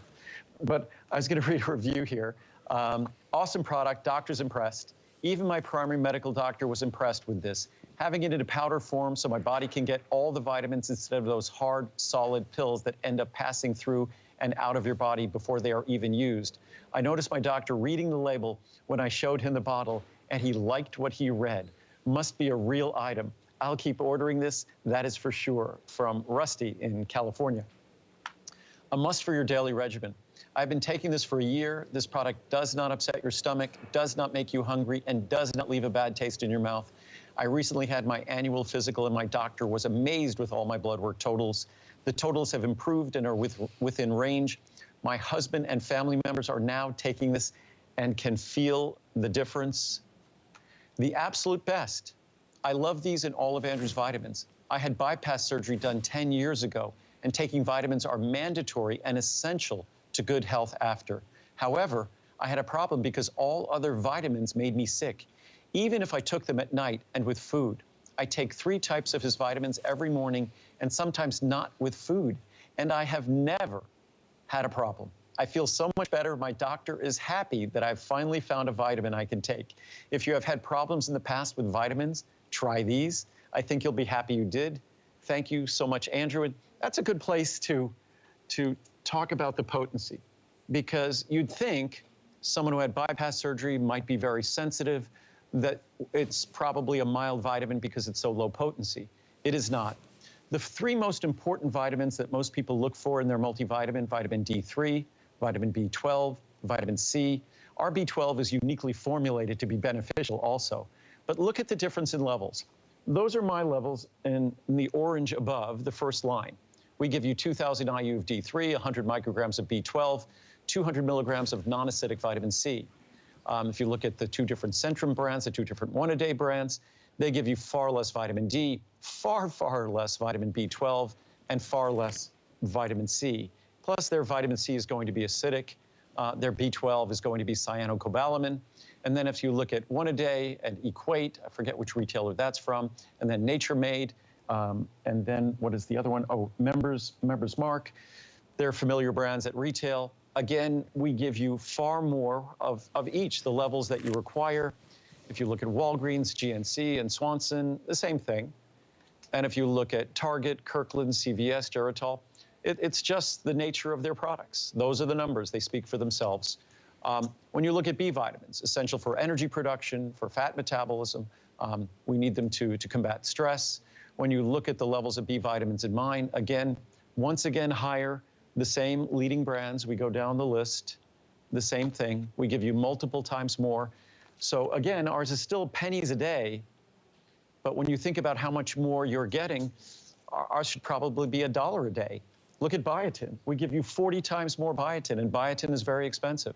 [SPEAKER 2] But I was going to read a review here. Awesome product, doctor's impressed. Even my primary medical doctor was impressed with this. Having it in a powder form so my body can get all the vitamins instead of those hard, solid pills that end up passing through and out of your body before they are even used. I noticed my doctor reading the label when I showed him the bottle, and he liked what he read. Must be a real item. I'll keep ordering this, that is for sure. From Rusty in California. A must for your daily regimen. I've been taking this for a year. This product does not upset your stomach, does not make you hungry, and does not leave a bad taste in your mouth. I recently had my annual physical, and my doctor was amazed with all my blood work totals. The totals have improved and are within range. My husband and family members are now taking this and can feel the difference. The absolute best. I love these in all of Andrew's vitamins. I had bypass surgery done 10 years ago, and taking vitamins are mandatory and essential to good health after. However, I had a problem because all other vitamins made me sick, even if I took them at night and with food. I take 3 types of his vitamins every morning and sometimes not with food, and I have never had a problem. I feel so much better. My doctor is happy that I've finally found a vitamin I can take. If you have had problems in the past with vitamins, try these. I think you'll be happy you did. Thank you so much, Andrew. And that's a good place to talk about the potency, because you'd think someone who had bypass surgery might be very sensitive, that it's probably a mild vitamin because it's so low potency. It is not. The 3 most important vitamins that most people look for in their multivitamin, vitamin D3, vitamin B12, vitamin C. Our B12 is uniquely formulated to be beneficial also. But look at the difference in levels. Those are my levels in the orange above, the first line. We give you 2,000 IU of D3, 100 micrograms of B12, 200 milligrams of non-acidic vitamin C. If you look at the 2 different Centrum brands, the 2 different one-a-day brands, they give you far less vitamin D, far, far less vitamin B12, and far less vitamin C. Plus, their vitamin C is going to be acidic. Their B12 is going to be cyanocobalamin. And then if you look at one-a-day and Equate, I forget which retailer that's from, and then Nature Made, and then what is the other one? Oh, Members Mark. They're familiar brands at retail. Again, we give you far more of each, the levels that you require. If you look at Walgreens, GNC, and Swanson, the same thing. And if you look at Target, Kirkland, CVS, Geritol, it's just the nature of their products. Those are the numbers. They speak for themselves. When you look at B vitamins, essential for energy production, for fat metabolism, we need them to combat stress. When you look at the levels of B vitamins in mine, again, once again higher, the same leading brands. We go down the list, the same thing. We give you multiple times more. So again, ours is still pennies a day, but when you think about how much more you're getting, ours should probably be $1 a day. Look at biotin. We give you 40 times more biotin, and biotin is very expensive.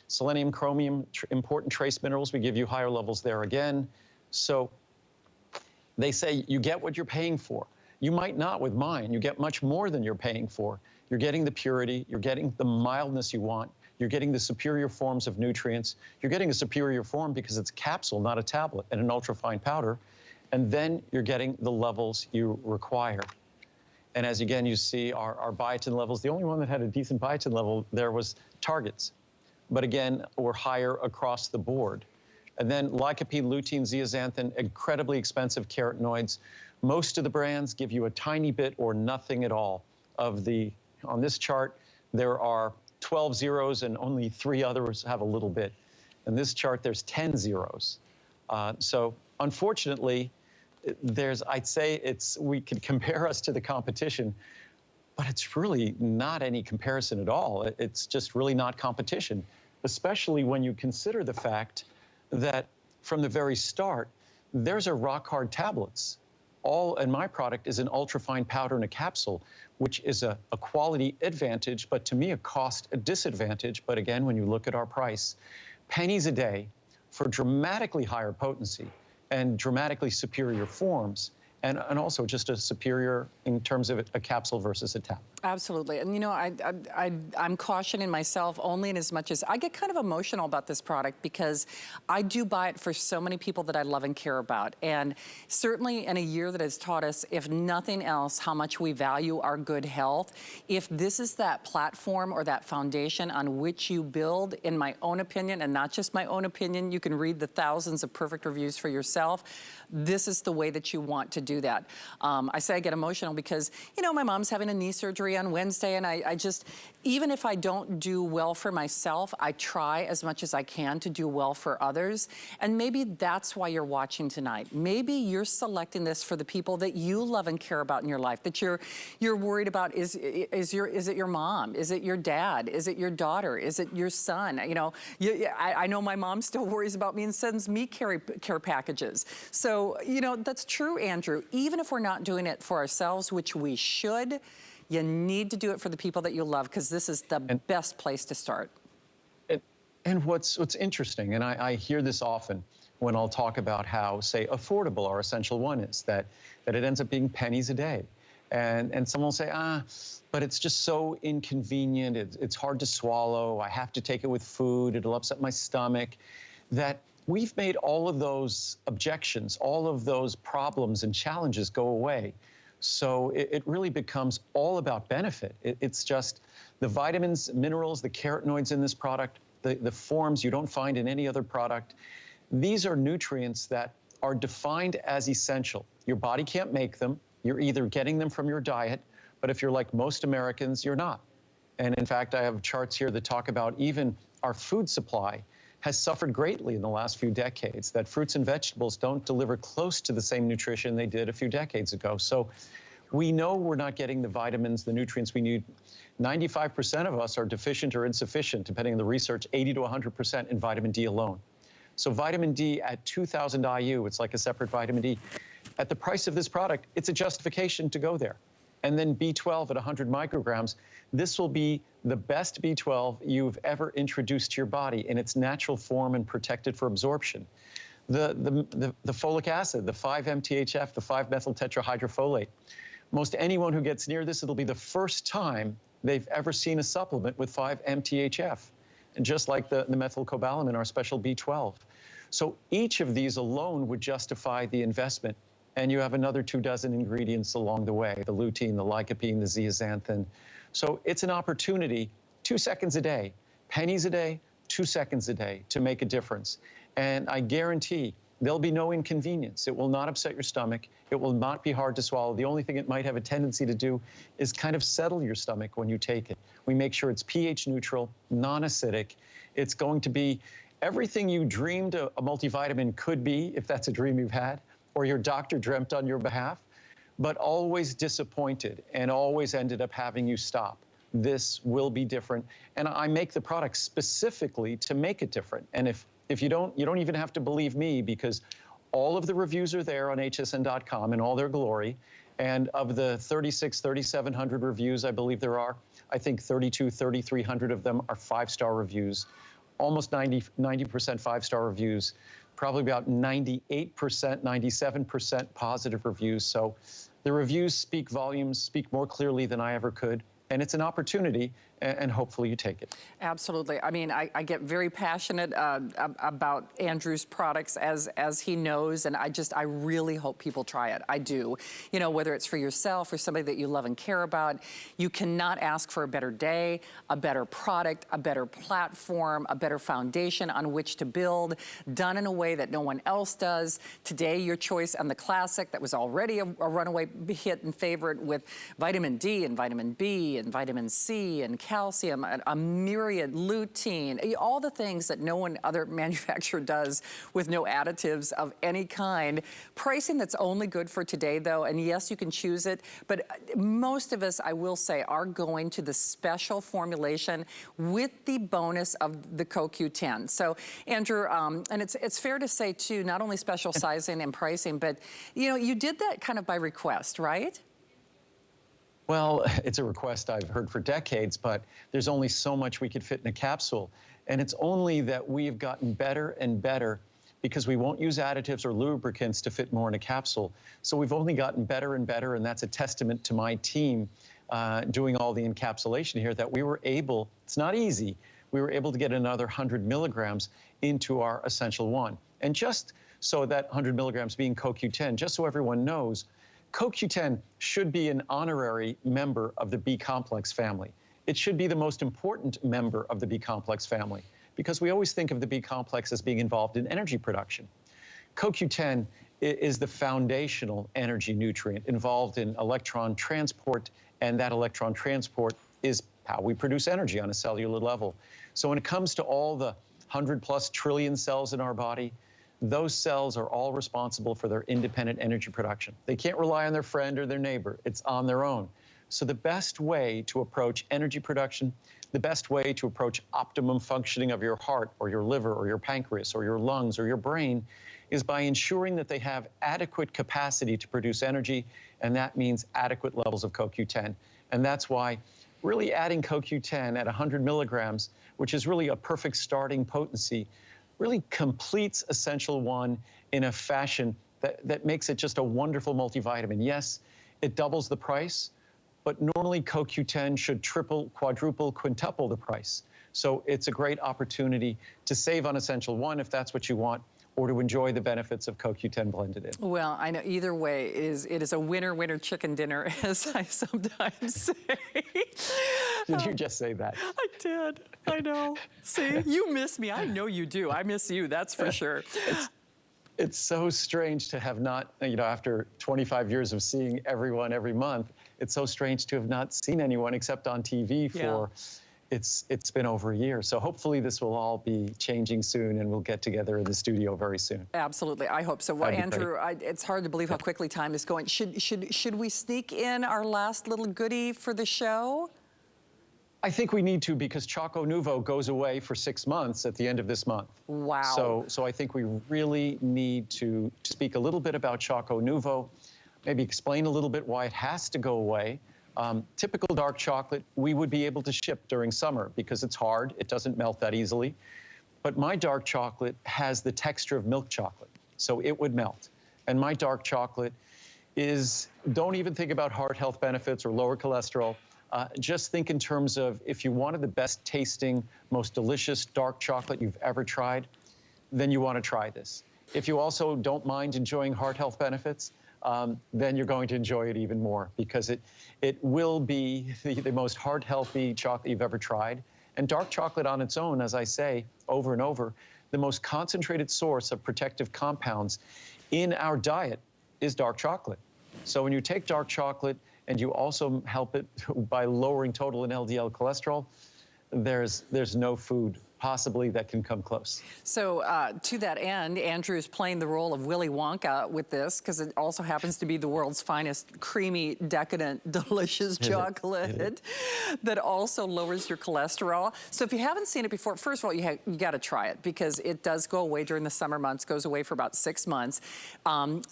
[SPEAKER 2] Selenium, chromium, important trace minerals, we give you higher levels there again. So they say you get what you're paying for. You might not with mine. You get much more than you're paying for. You're getting the purity. You're getting the mildness you want. You're getting the superior forms of nutrients. You're getting a superior form because it's a capsule, not a tablet, and an ultrafine powder. And then you're getting the levels you require. And as again, you see our biotin levels, the only one that had a decent biotin level there was Target's. But again, we're higher across the board. And then lycopene, lutein, zeaxanthin, incredibly expensive carotenoids. Most of the brands give you a tiny bit or nothing at all of the, on this chart, there are 12 zeros and only 3 others have a little bit. In this chart, there's 10 zeros. So unfortunately, I'd say we could compare us to the competition, but it's really not any comparison at all. It's just really not competition, especially when you consider the fact that from the very start, there's a rock hard tablets. and my product is an ultrafine powder in a capsule, which is a quality advantage, but to me, a cost disadvantage. But again, when you look at our price, pennies a day for dramatically higher potency and dramatically superior forms, and also just a superior in terms of a capsule versus a tab.
[SPEAKER 1] Absolutely. And you know, I'm cautioning myself only in as much as I get kind of emotional about this product because I do buy it for so many people that I love and care about. And certainly in a year that has taught us, if nothing else, how much we value our good health, if this is that platform or that foundation on which you build, in my own opinion, and not just my own opinion, you can read the thousands of perfect reviews for yourself, this is the way that you want to do that. I say I get emotional because, you know, my mom's having a knee surgery on Wednesday, and I just, even if I don't do well for myself, I try as much as I can to do well for others. And maybe that's why you're watching tonight. Maybe you're selecting this for the people that you love and care about in your life, that you're worried about. Is it your mom? Is it your dad? Is it your daughter? Is it your son? You know, I know my mom still worries about me and sends me care packages. So, you know, that's true, Andrew. Even if we're not doing it for ourselves, which we should, you need to do it for the people that you love, because this is the best place to start.
[SPEAKER 2] And what's interesting, and I hear this often when I'll talk about how, say, affordable our Essential One is, that it ends up being pennies a day. And someone will say, but it's just so inconvenient, it's hard to swallow, I have to take it with food, it'll upset my stomach, that we've made all of those objections, all of those problems and challenges go away. So it really becomes all about benefit. It's just the vitamins, minerals, the carotenoids in this product, the forms you don't find in any other product. These are nutrients that are defined as essential. Your body can't make them. You're either getting them from your diet, but if you're like most Americans, you're not. And in fact, I have charts here that talk about even our food supply has suffered greatly in the last few decades, that fruits and vegetables don't deliver close to the same nutrition they did a few decades ago. So we know we're not getting the vitamins, the nutrients we need. 95% of us are deficient or insufficient, depending on the research, 80 to 100% in vitamin D alone. So vitamin D at 2,000 IU, it's like a separate vitamin D. At the price of this product, it's a justification to go there. And then B12 at 100 micrograms, this will be the best B12 you've ever introduced to your body in its natural form and protected for absorption. The folic acid, the 5-MTHF, the 5-methyl tetrahydrofolate. Most anyone who gets near this, it'll be the first time they've ever seen a supplement with 5-MTHF, and just like the methylcobalamin, our special B12. So each of these alone would justify the investment. And you have another 24 ingredients along the way, the lutein, the lycopene, the zeaxanthin. So it's an opportunity, 2 seconds a day, pennies a day, 2 seconds a day to make a difference. And I guarantee there'll be no inconvenience. It will not upset your stomach. It will not be hard to swallow. The only thing it might have a tendency to do is kind of settle your stomach when you take it. We make sure it's pH neutral, non-acidic. It's going to be everything you dreamed a multivitamin could be, if that's a dream you've had, or your doctor dreamt on your behalf, but always disappointed and always ended up having you stop. This will be different. And I make the product specifically to make it different. And if you don't even have to believe me, because all of the reviews are there on hsn.com in all their glory. And of the 3,700 reviews I believe there are, I think 3,300 of them are 5-star reviews, almost 90% 5-star reviews. Probably about 98%, 97% positive reviews. So the reviews speak volumes, speak more clearly than I ever could. And it's an opportunity, and hopefully you take it.
[SPEAKER 1] Absolutely. I mean, I get very passionate about Andrew's products, as he knows, and I really hope people try it. I do. You know, whether it's for yourself or somebody that you love and care about, you cannot ask for a better day, a better product, a better platform, a better foundation on which to build, done in a way that no one else does. Today, your choice on the Classic that was already a runaway hit and favorite with vitamin D and vitamin B and vitamin C and calcium, a myriad, lutein, all the things that no one other manufacturer does with no additives of any kind. Pricing that's only good for today, though, and yes, you can choose it, but most of us, I will say, are going to the special formulation with the bonus of the CoQ10. So, Andrew, and it's fair to say, too, not only special sizing and pricing, but, you know, you did that kind of by request, right?
[SPEAKER 2] Well, it's a request I've heard for decades, but there's only so much we could fit in a capsule. And it's only that we've gotten better and better because we won't use additives or lubricants to fit more in a capsule. So we've only gotten better and better, and that's a testament to my team doing all the encapsulation here, that we were able, it's not easy, we were able to get another 100 milligrams into our Essential 1. And just so that 100 milligrams being CoQ10, just so everyone knows, CoQ10 should be an honorary member of the B-complex family. It should be the most important member of the B-complex family because we always think of the B-complex as being involved in energy production. CoQ10 is the foundational energy nutrient involved in electron transport, and that electron transport is how we produce energy on a cellular level. So when it comes to all the 100+ trillion cells in our body, those cells are all responsible for their independent energy production. They can't rely on their friend or their neighbor. It's on their own. So the best way to approach energy production, the best way to approach optimum functioning of your heart or your liver or your pancreas or your lungs or your brain is by ensuring that they have adequate capacity to produce energy, and that means adequate levels of CoQ10. And that's why really adding CoQ10 at 100 milligrams, which is really a perfect starting potency, really completes Essential 1 in a fashion that makes it just a wonderful multivitamin. Yes, it doubles the price, but normally CoQ10 should triple, quadruple, quintuple the price. So it's a great opportunity to save on Essential 1 if that's what you want, or to enjoy the benefits of CoQ10 blended in.
[SPEAKER 1] Well, I know either way, it is a winner chicken dinner, as I sometimes say.
[SPEAKER 2] Did you just say that?
[SPEAKER 1] I did. I know. See, you miss me. I know you do. I miss you, that's for sure.
[SPEAKER 2] It's so strange to have not, you know, after 25 years of seeing everyone every month, it's so strange to have not seen anyone except on TV for, it's been over a year. So hopefully this will all be changing soon and we'll get together in the studio very soon.
[SPEAKER 1] Absolutely, I hope so. Well, Andrew, it's hard to believe how quickly time is going. Should we sneak in our last little goodie for the show?
[SPEAKER 2] I think we need to, because Choco Nuvo goes away for 6 months at the end of this month.
[SPEAKER 1] Wow.
[SPEAKER 2] So I think we really need to speak a little bit about Choco Nuvo, maybe explain a little bit why it has to go away. Typical dark chocolate, we would be able to ship during summer because it's hard, it doesn't melt that easily. But my dark chocolate has the texture of milk chocolate, so it would melt. And my dark chocolate is, don't even think about heart health benefits or lower cholesterol. Just think in terms of, if you wanted the best tasting, most delicious dark chocolate you've ever tried, then you want to try this. If you also don't mind enjoying heart health benefits, then you're going to enjoy it even more, because it will be the most heart healthy chocolate you've ever tried. And dark chocolate on its own, as I say over and over, the most concentrated source of protective compounds in our diet is dark chocolate. So when you take dark chocolate and you also help it by lowering total and LDL cholesterol, there's no food possibly that can come close.
[SPEAKER 1] So to that end, Andrew is playing the role of Willy Wonka with this, because it also happens to be the world's finest creamy, decadent, delicious chocolate that also lowers your cholesterol. So if you haven't seen it before, first of all, you got to try it, because it does go away during the summer months, goes away for about 6 months.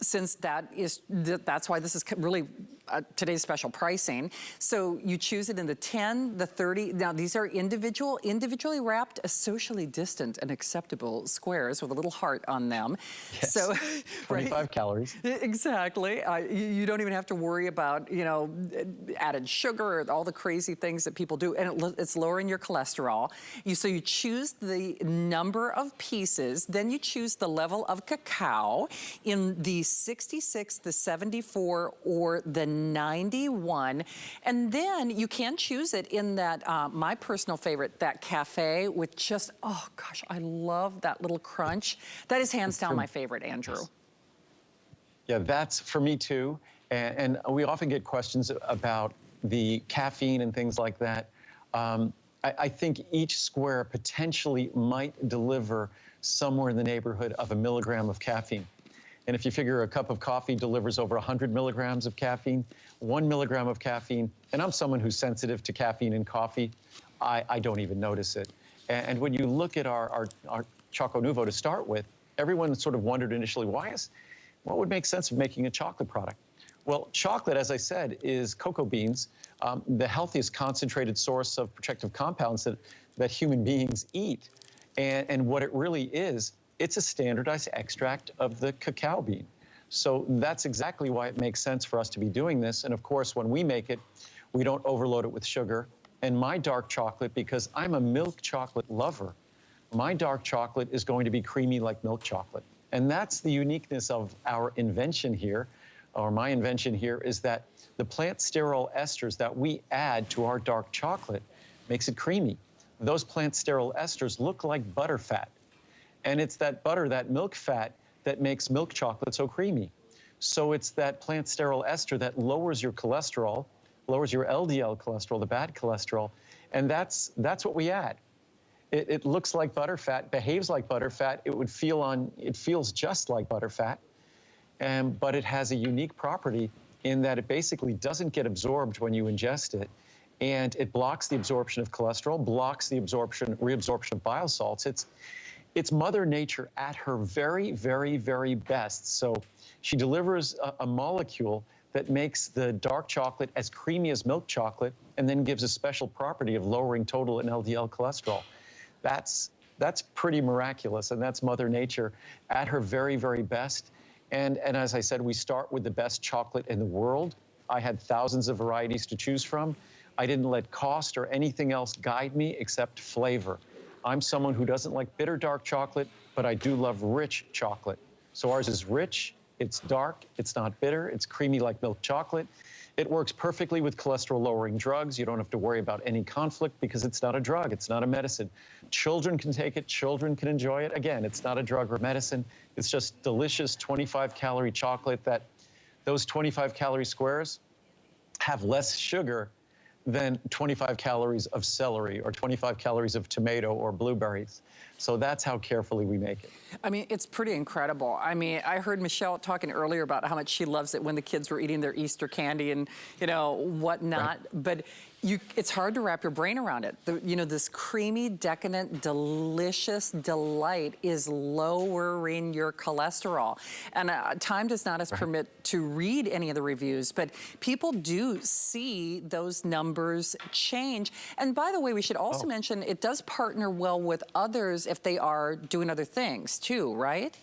[SPEAKER 1] Since that's why this is really today's special pricing. So you choose it in the 10, the 30. Now these are individually wrapped, socially distant and acceptable squares with a little heart on them.
[SPEAKER 2] Yes. So 25 calories.
[SPEAKER 1] Exactly. You don't even have to worry about, you know, added sugar or all the crazy things that people do. And it's lowering your cholesterol. So you choose the number of pieces, then you choose the level of cacao in the 66, the 74, or the 91, and then you can choose it in that, my personal favorite, that cafe with just, oh gosh, I love that little crunch. That is hands down my favorite, Andrew.
[SPEAKER 2] Yeah, that's for me too. And we often get questions about the caffeine and things like that, I think each square potentially might deliver somewhere in the neighborhood of 1 milligram of caffeine. And if you figure a cup of coffee delivers over 100 milligrams of caffeine, 1 milligram of caffeine, and I'm someone who's sensitive to caffeine in coffee, I don't even notice it. And when you look at our Choco Nuvo to start with, everyone sort of wondered initially, what would make sense of making a chocolate product? Well, chocolate, as I said, is cocoa beans, the healthiest concentrated source of protective compounds that human beings eat. And what it really is, it's a standardized extract of the cacao bean. So that's exactly why it makes sense for us to be doing this. And of course, when we make it, we don't overload it with sugar. And my dark chocolate, because I'm a milk chocolate lover, my dark chocolate is going to be creamy like milk chocolate. And that's the uniqueness of our invention here, or my invention here, is that the plant sterol esters that we add to our dark chocolate makes it creamy. Those plant sterol esters look like butter fat. And it's that butter, that milk fat, that makes milk chocolate so creamy. So it's that plant sterol ester that lowers your cholesterol, lowers your LDL cholesterol, the bad cholesterol, and that's what we add. It looks like butter fat, behaves like butter fat. It feels just like butter fat, but it has a unique property in that it basically doesn't get absorbed when you ingest it, and it blocks the absorption of cholesterol, blocks the reabsorption of bile salts. It's Mother Nature at her very, very, very best. So she delivers a molecule that makes the dark chocolate as creamy as milk chocolate, and then gives a special property of lowering total and LDL cholesterol. That's pretty miraculous, and that's Mother Nature at her very, very best. And as I said, we start with the best chocolate in the world. I had thousands of varieties to choose from. I didn't let cost or anything else guide me except flavor. I'm someone who doesn't like bitter dark chocolate, but I do love rich chocolate. So ours is rich, it's dark, it's not bitter, it's creamy like milk chocolate. It works perfectly with cholesterol-lowering drugs. You don't have to worry about any conflict because it's not a drug, it's not a medicine. Children can take it, children can enjoy it. Again, it's not a drug or medicine. It's just delicious 25-calorie chocolate that those 25-calorie squares have less sugar than 25 calories of celery or 25 calories of tomato or blueberries. So that's how carefully we make it.
[SPEAKER 1] I mean, it's pretty incredible. I mean, I heard Michelle talking earlier about how much she loves it when the kids were eating their Easter candy and, whatnot. Right. But it's hard to wrap your brain around it. This creamy, decadent, delicious delight is lowering your cholesterol. And time does not us permit to read any of the reviews, but people do see those numbers change. And by the way, we should also mention it does partner well with others if they are doing other things too, right?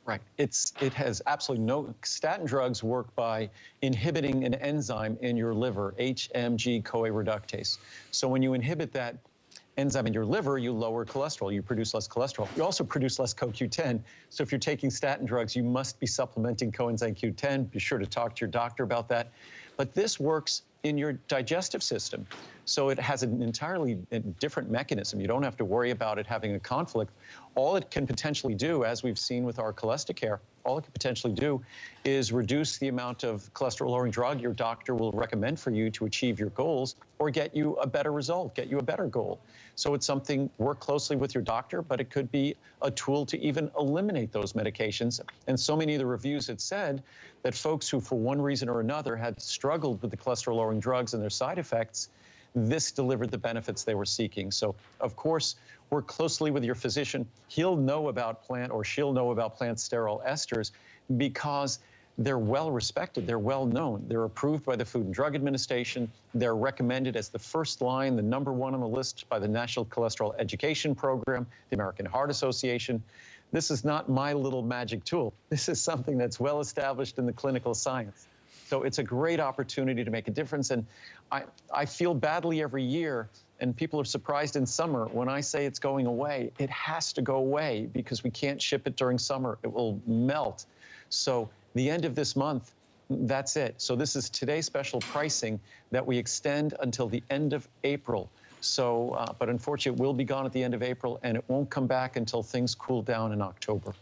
[SPEAKER 2] Right. It has absolutely no, statin drugs work by inhibiting an enzyme in your liver, HMG-CoA reductase. So when you inhibit that enzyme in your liver, you lower cholesterol, you produce less cholesterol. You also produce less CoQ10. So if you're taking statin drugs, you must be supplementing coenzyme Q10. Be sure to talk to your doctor about that. But this works in your digestive system. So it has an entirely different mechanism. You don't have to worry about it having a conflict. All it can potentially do, as we've seen with our Cholesterol, all it can potentially do is reduce the amount of cholesterol-lowering drug your doctor will recommend for you to achieve your goals or get you a better result, get you a better goal. So it's something, work closely with your doctor, but it could be a tool to even eliminate those medications. And so many of the reviews had said that folks who, for one reason or another, had struggled with the cholesterol-lowering drugs and their side effects, this delivered the benefits they were seeking. So, of course, work closely with your physician. He'll know about or she'll know about plant sterol esters because they're well respected, they're well known. They're approved by the Food and Drug Administration. They're recommended as the first line, the #1 on the list by the National Cholesterol Education Program, the American Heart Association. This is not my little magic tool. This is something that's well established in the clinical science. So it's a great opportunity to make a difference. And I feel badly every year, and people are surprised in summer when I say it's going away. It has to go away because we can't ship it during summer. It will melt. So the end of this month, that's it. So this is today's special pricing that we extend until the end of April. So, but unfortunately, it will be gone at the end of April, and it won't come back until things cool down in October.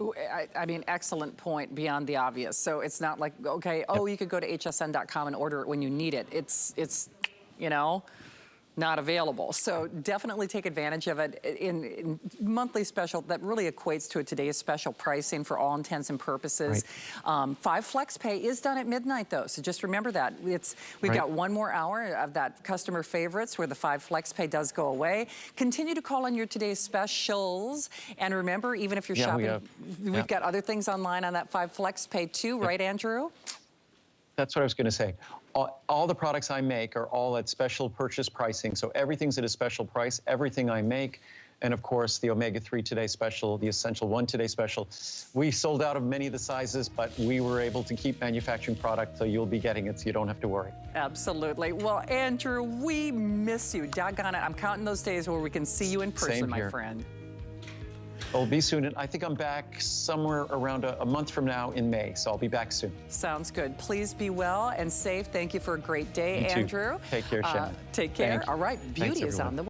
[SPEAKER 1] I mean, excellent point beyond the obvious. So it's not like, okay, you could go to hsn.com and order it when you need it. It's you know, not available. So definitely take advantage of it in monthly special. That really equates to a today's special pricing for all intents and purposes. Right. 5 flex pay is done at midnight though, so just remember that. We've got one more hour of that customer favorites where the 5 flex pay does go away. Continue to call on your today's specials, and remember, even if you're shopping, we've got other things online on that 5 flex pay too, right, Andrew?
[SPEAKER 2] That's what I was going to say. All the products I make are all at special purchase pricing. So everything's at a special price, everything I make. And of course, the Omega-3 Today Special, the Essential 1 Today Special. We sold out of many of the sizes, but we were able to keep manufacturing product, so you'll be getting it, so you don't have to worry.
[SPEAKER 1] Absolutely. Well, Andrew, we miss you. Doggone it. I'm counting those days where we can see you in person, my friend.
[SPEAKER 2] I'll be soon, and I think I'm back somewhere around a month from now in May, so I'll be back soon.
[SPEAKER 1] Sounds good. Please be well and safe. Thank you for a great day,
[SPEAKER 2] You too.
[SPEAKER 1] Andrew.
[SPEAKER 2] Take care, Shannon.
[SPEAKER 1] Take care. All right, beauty is on the way.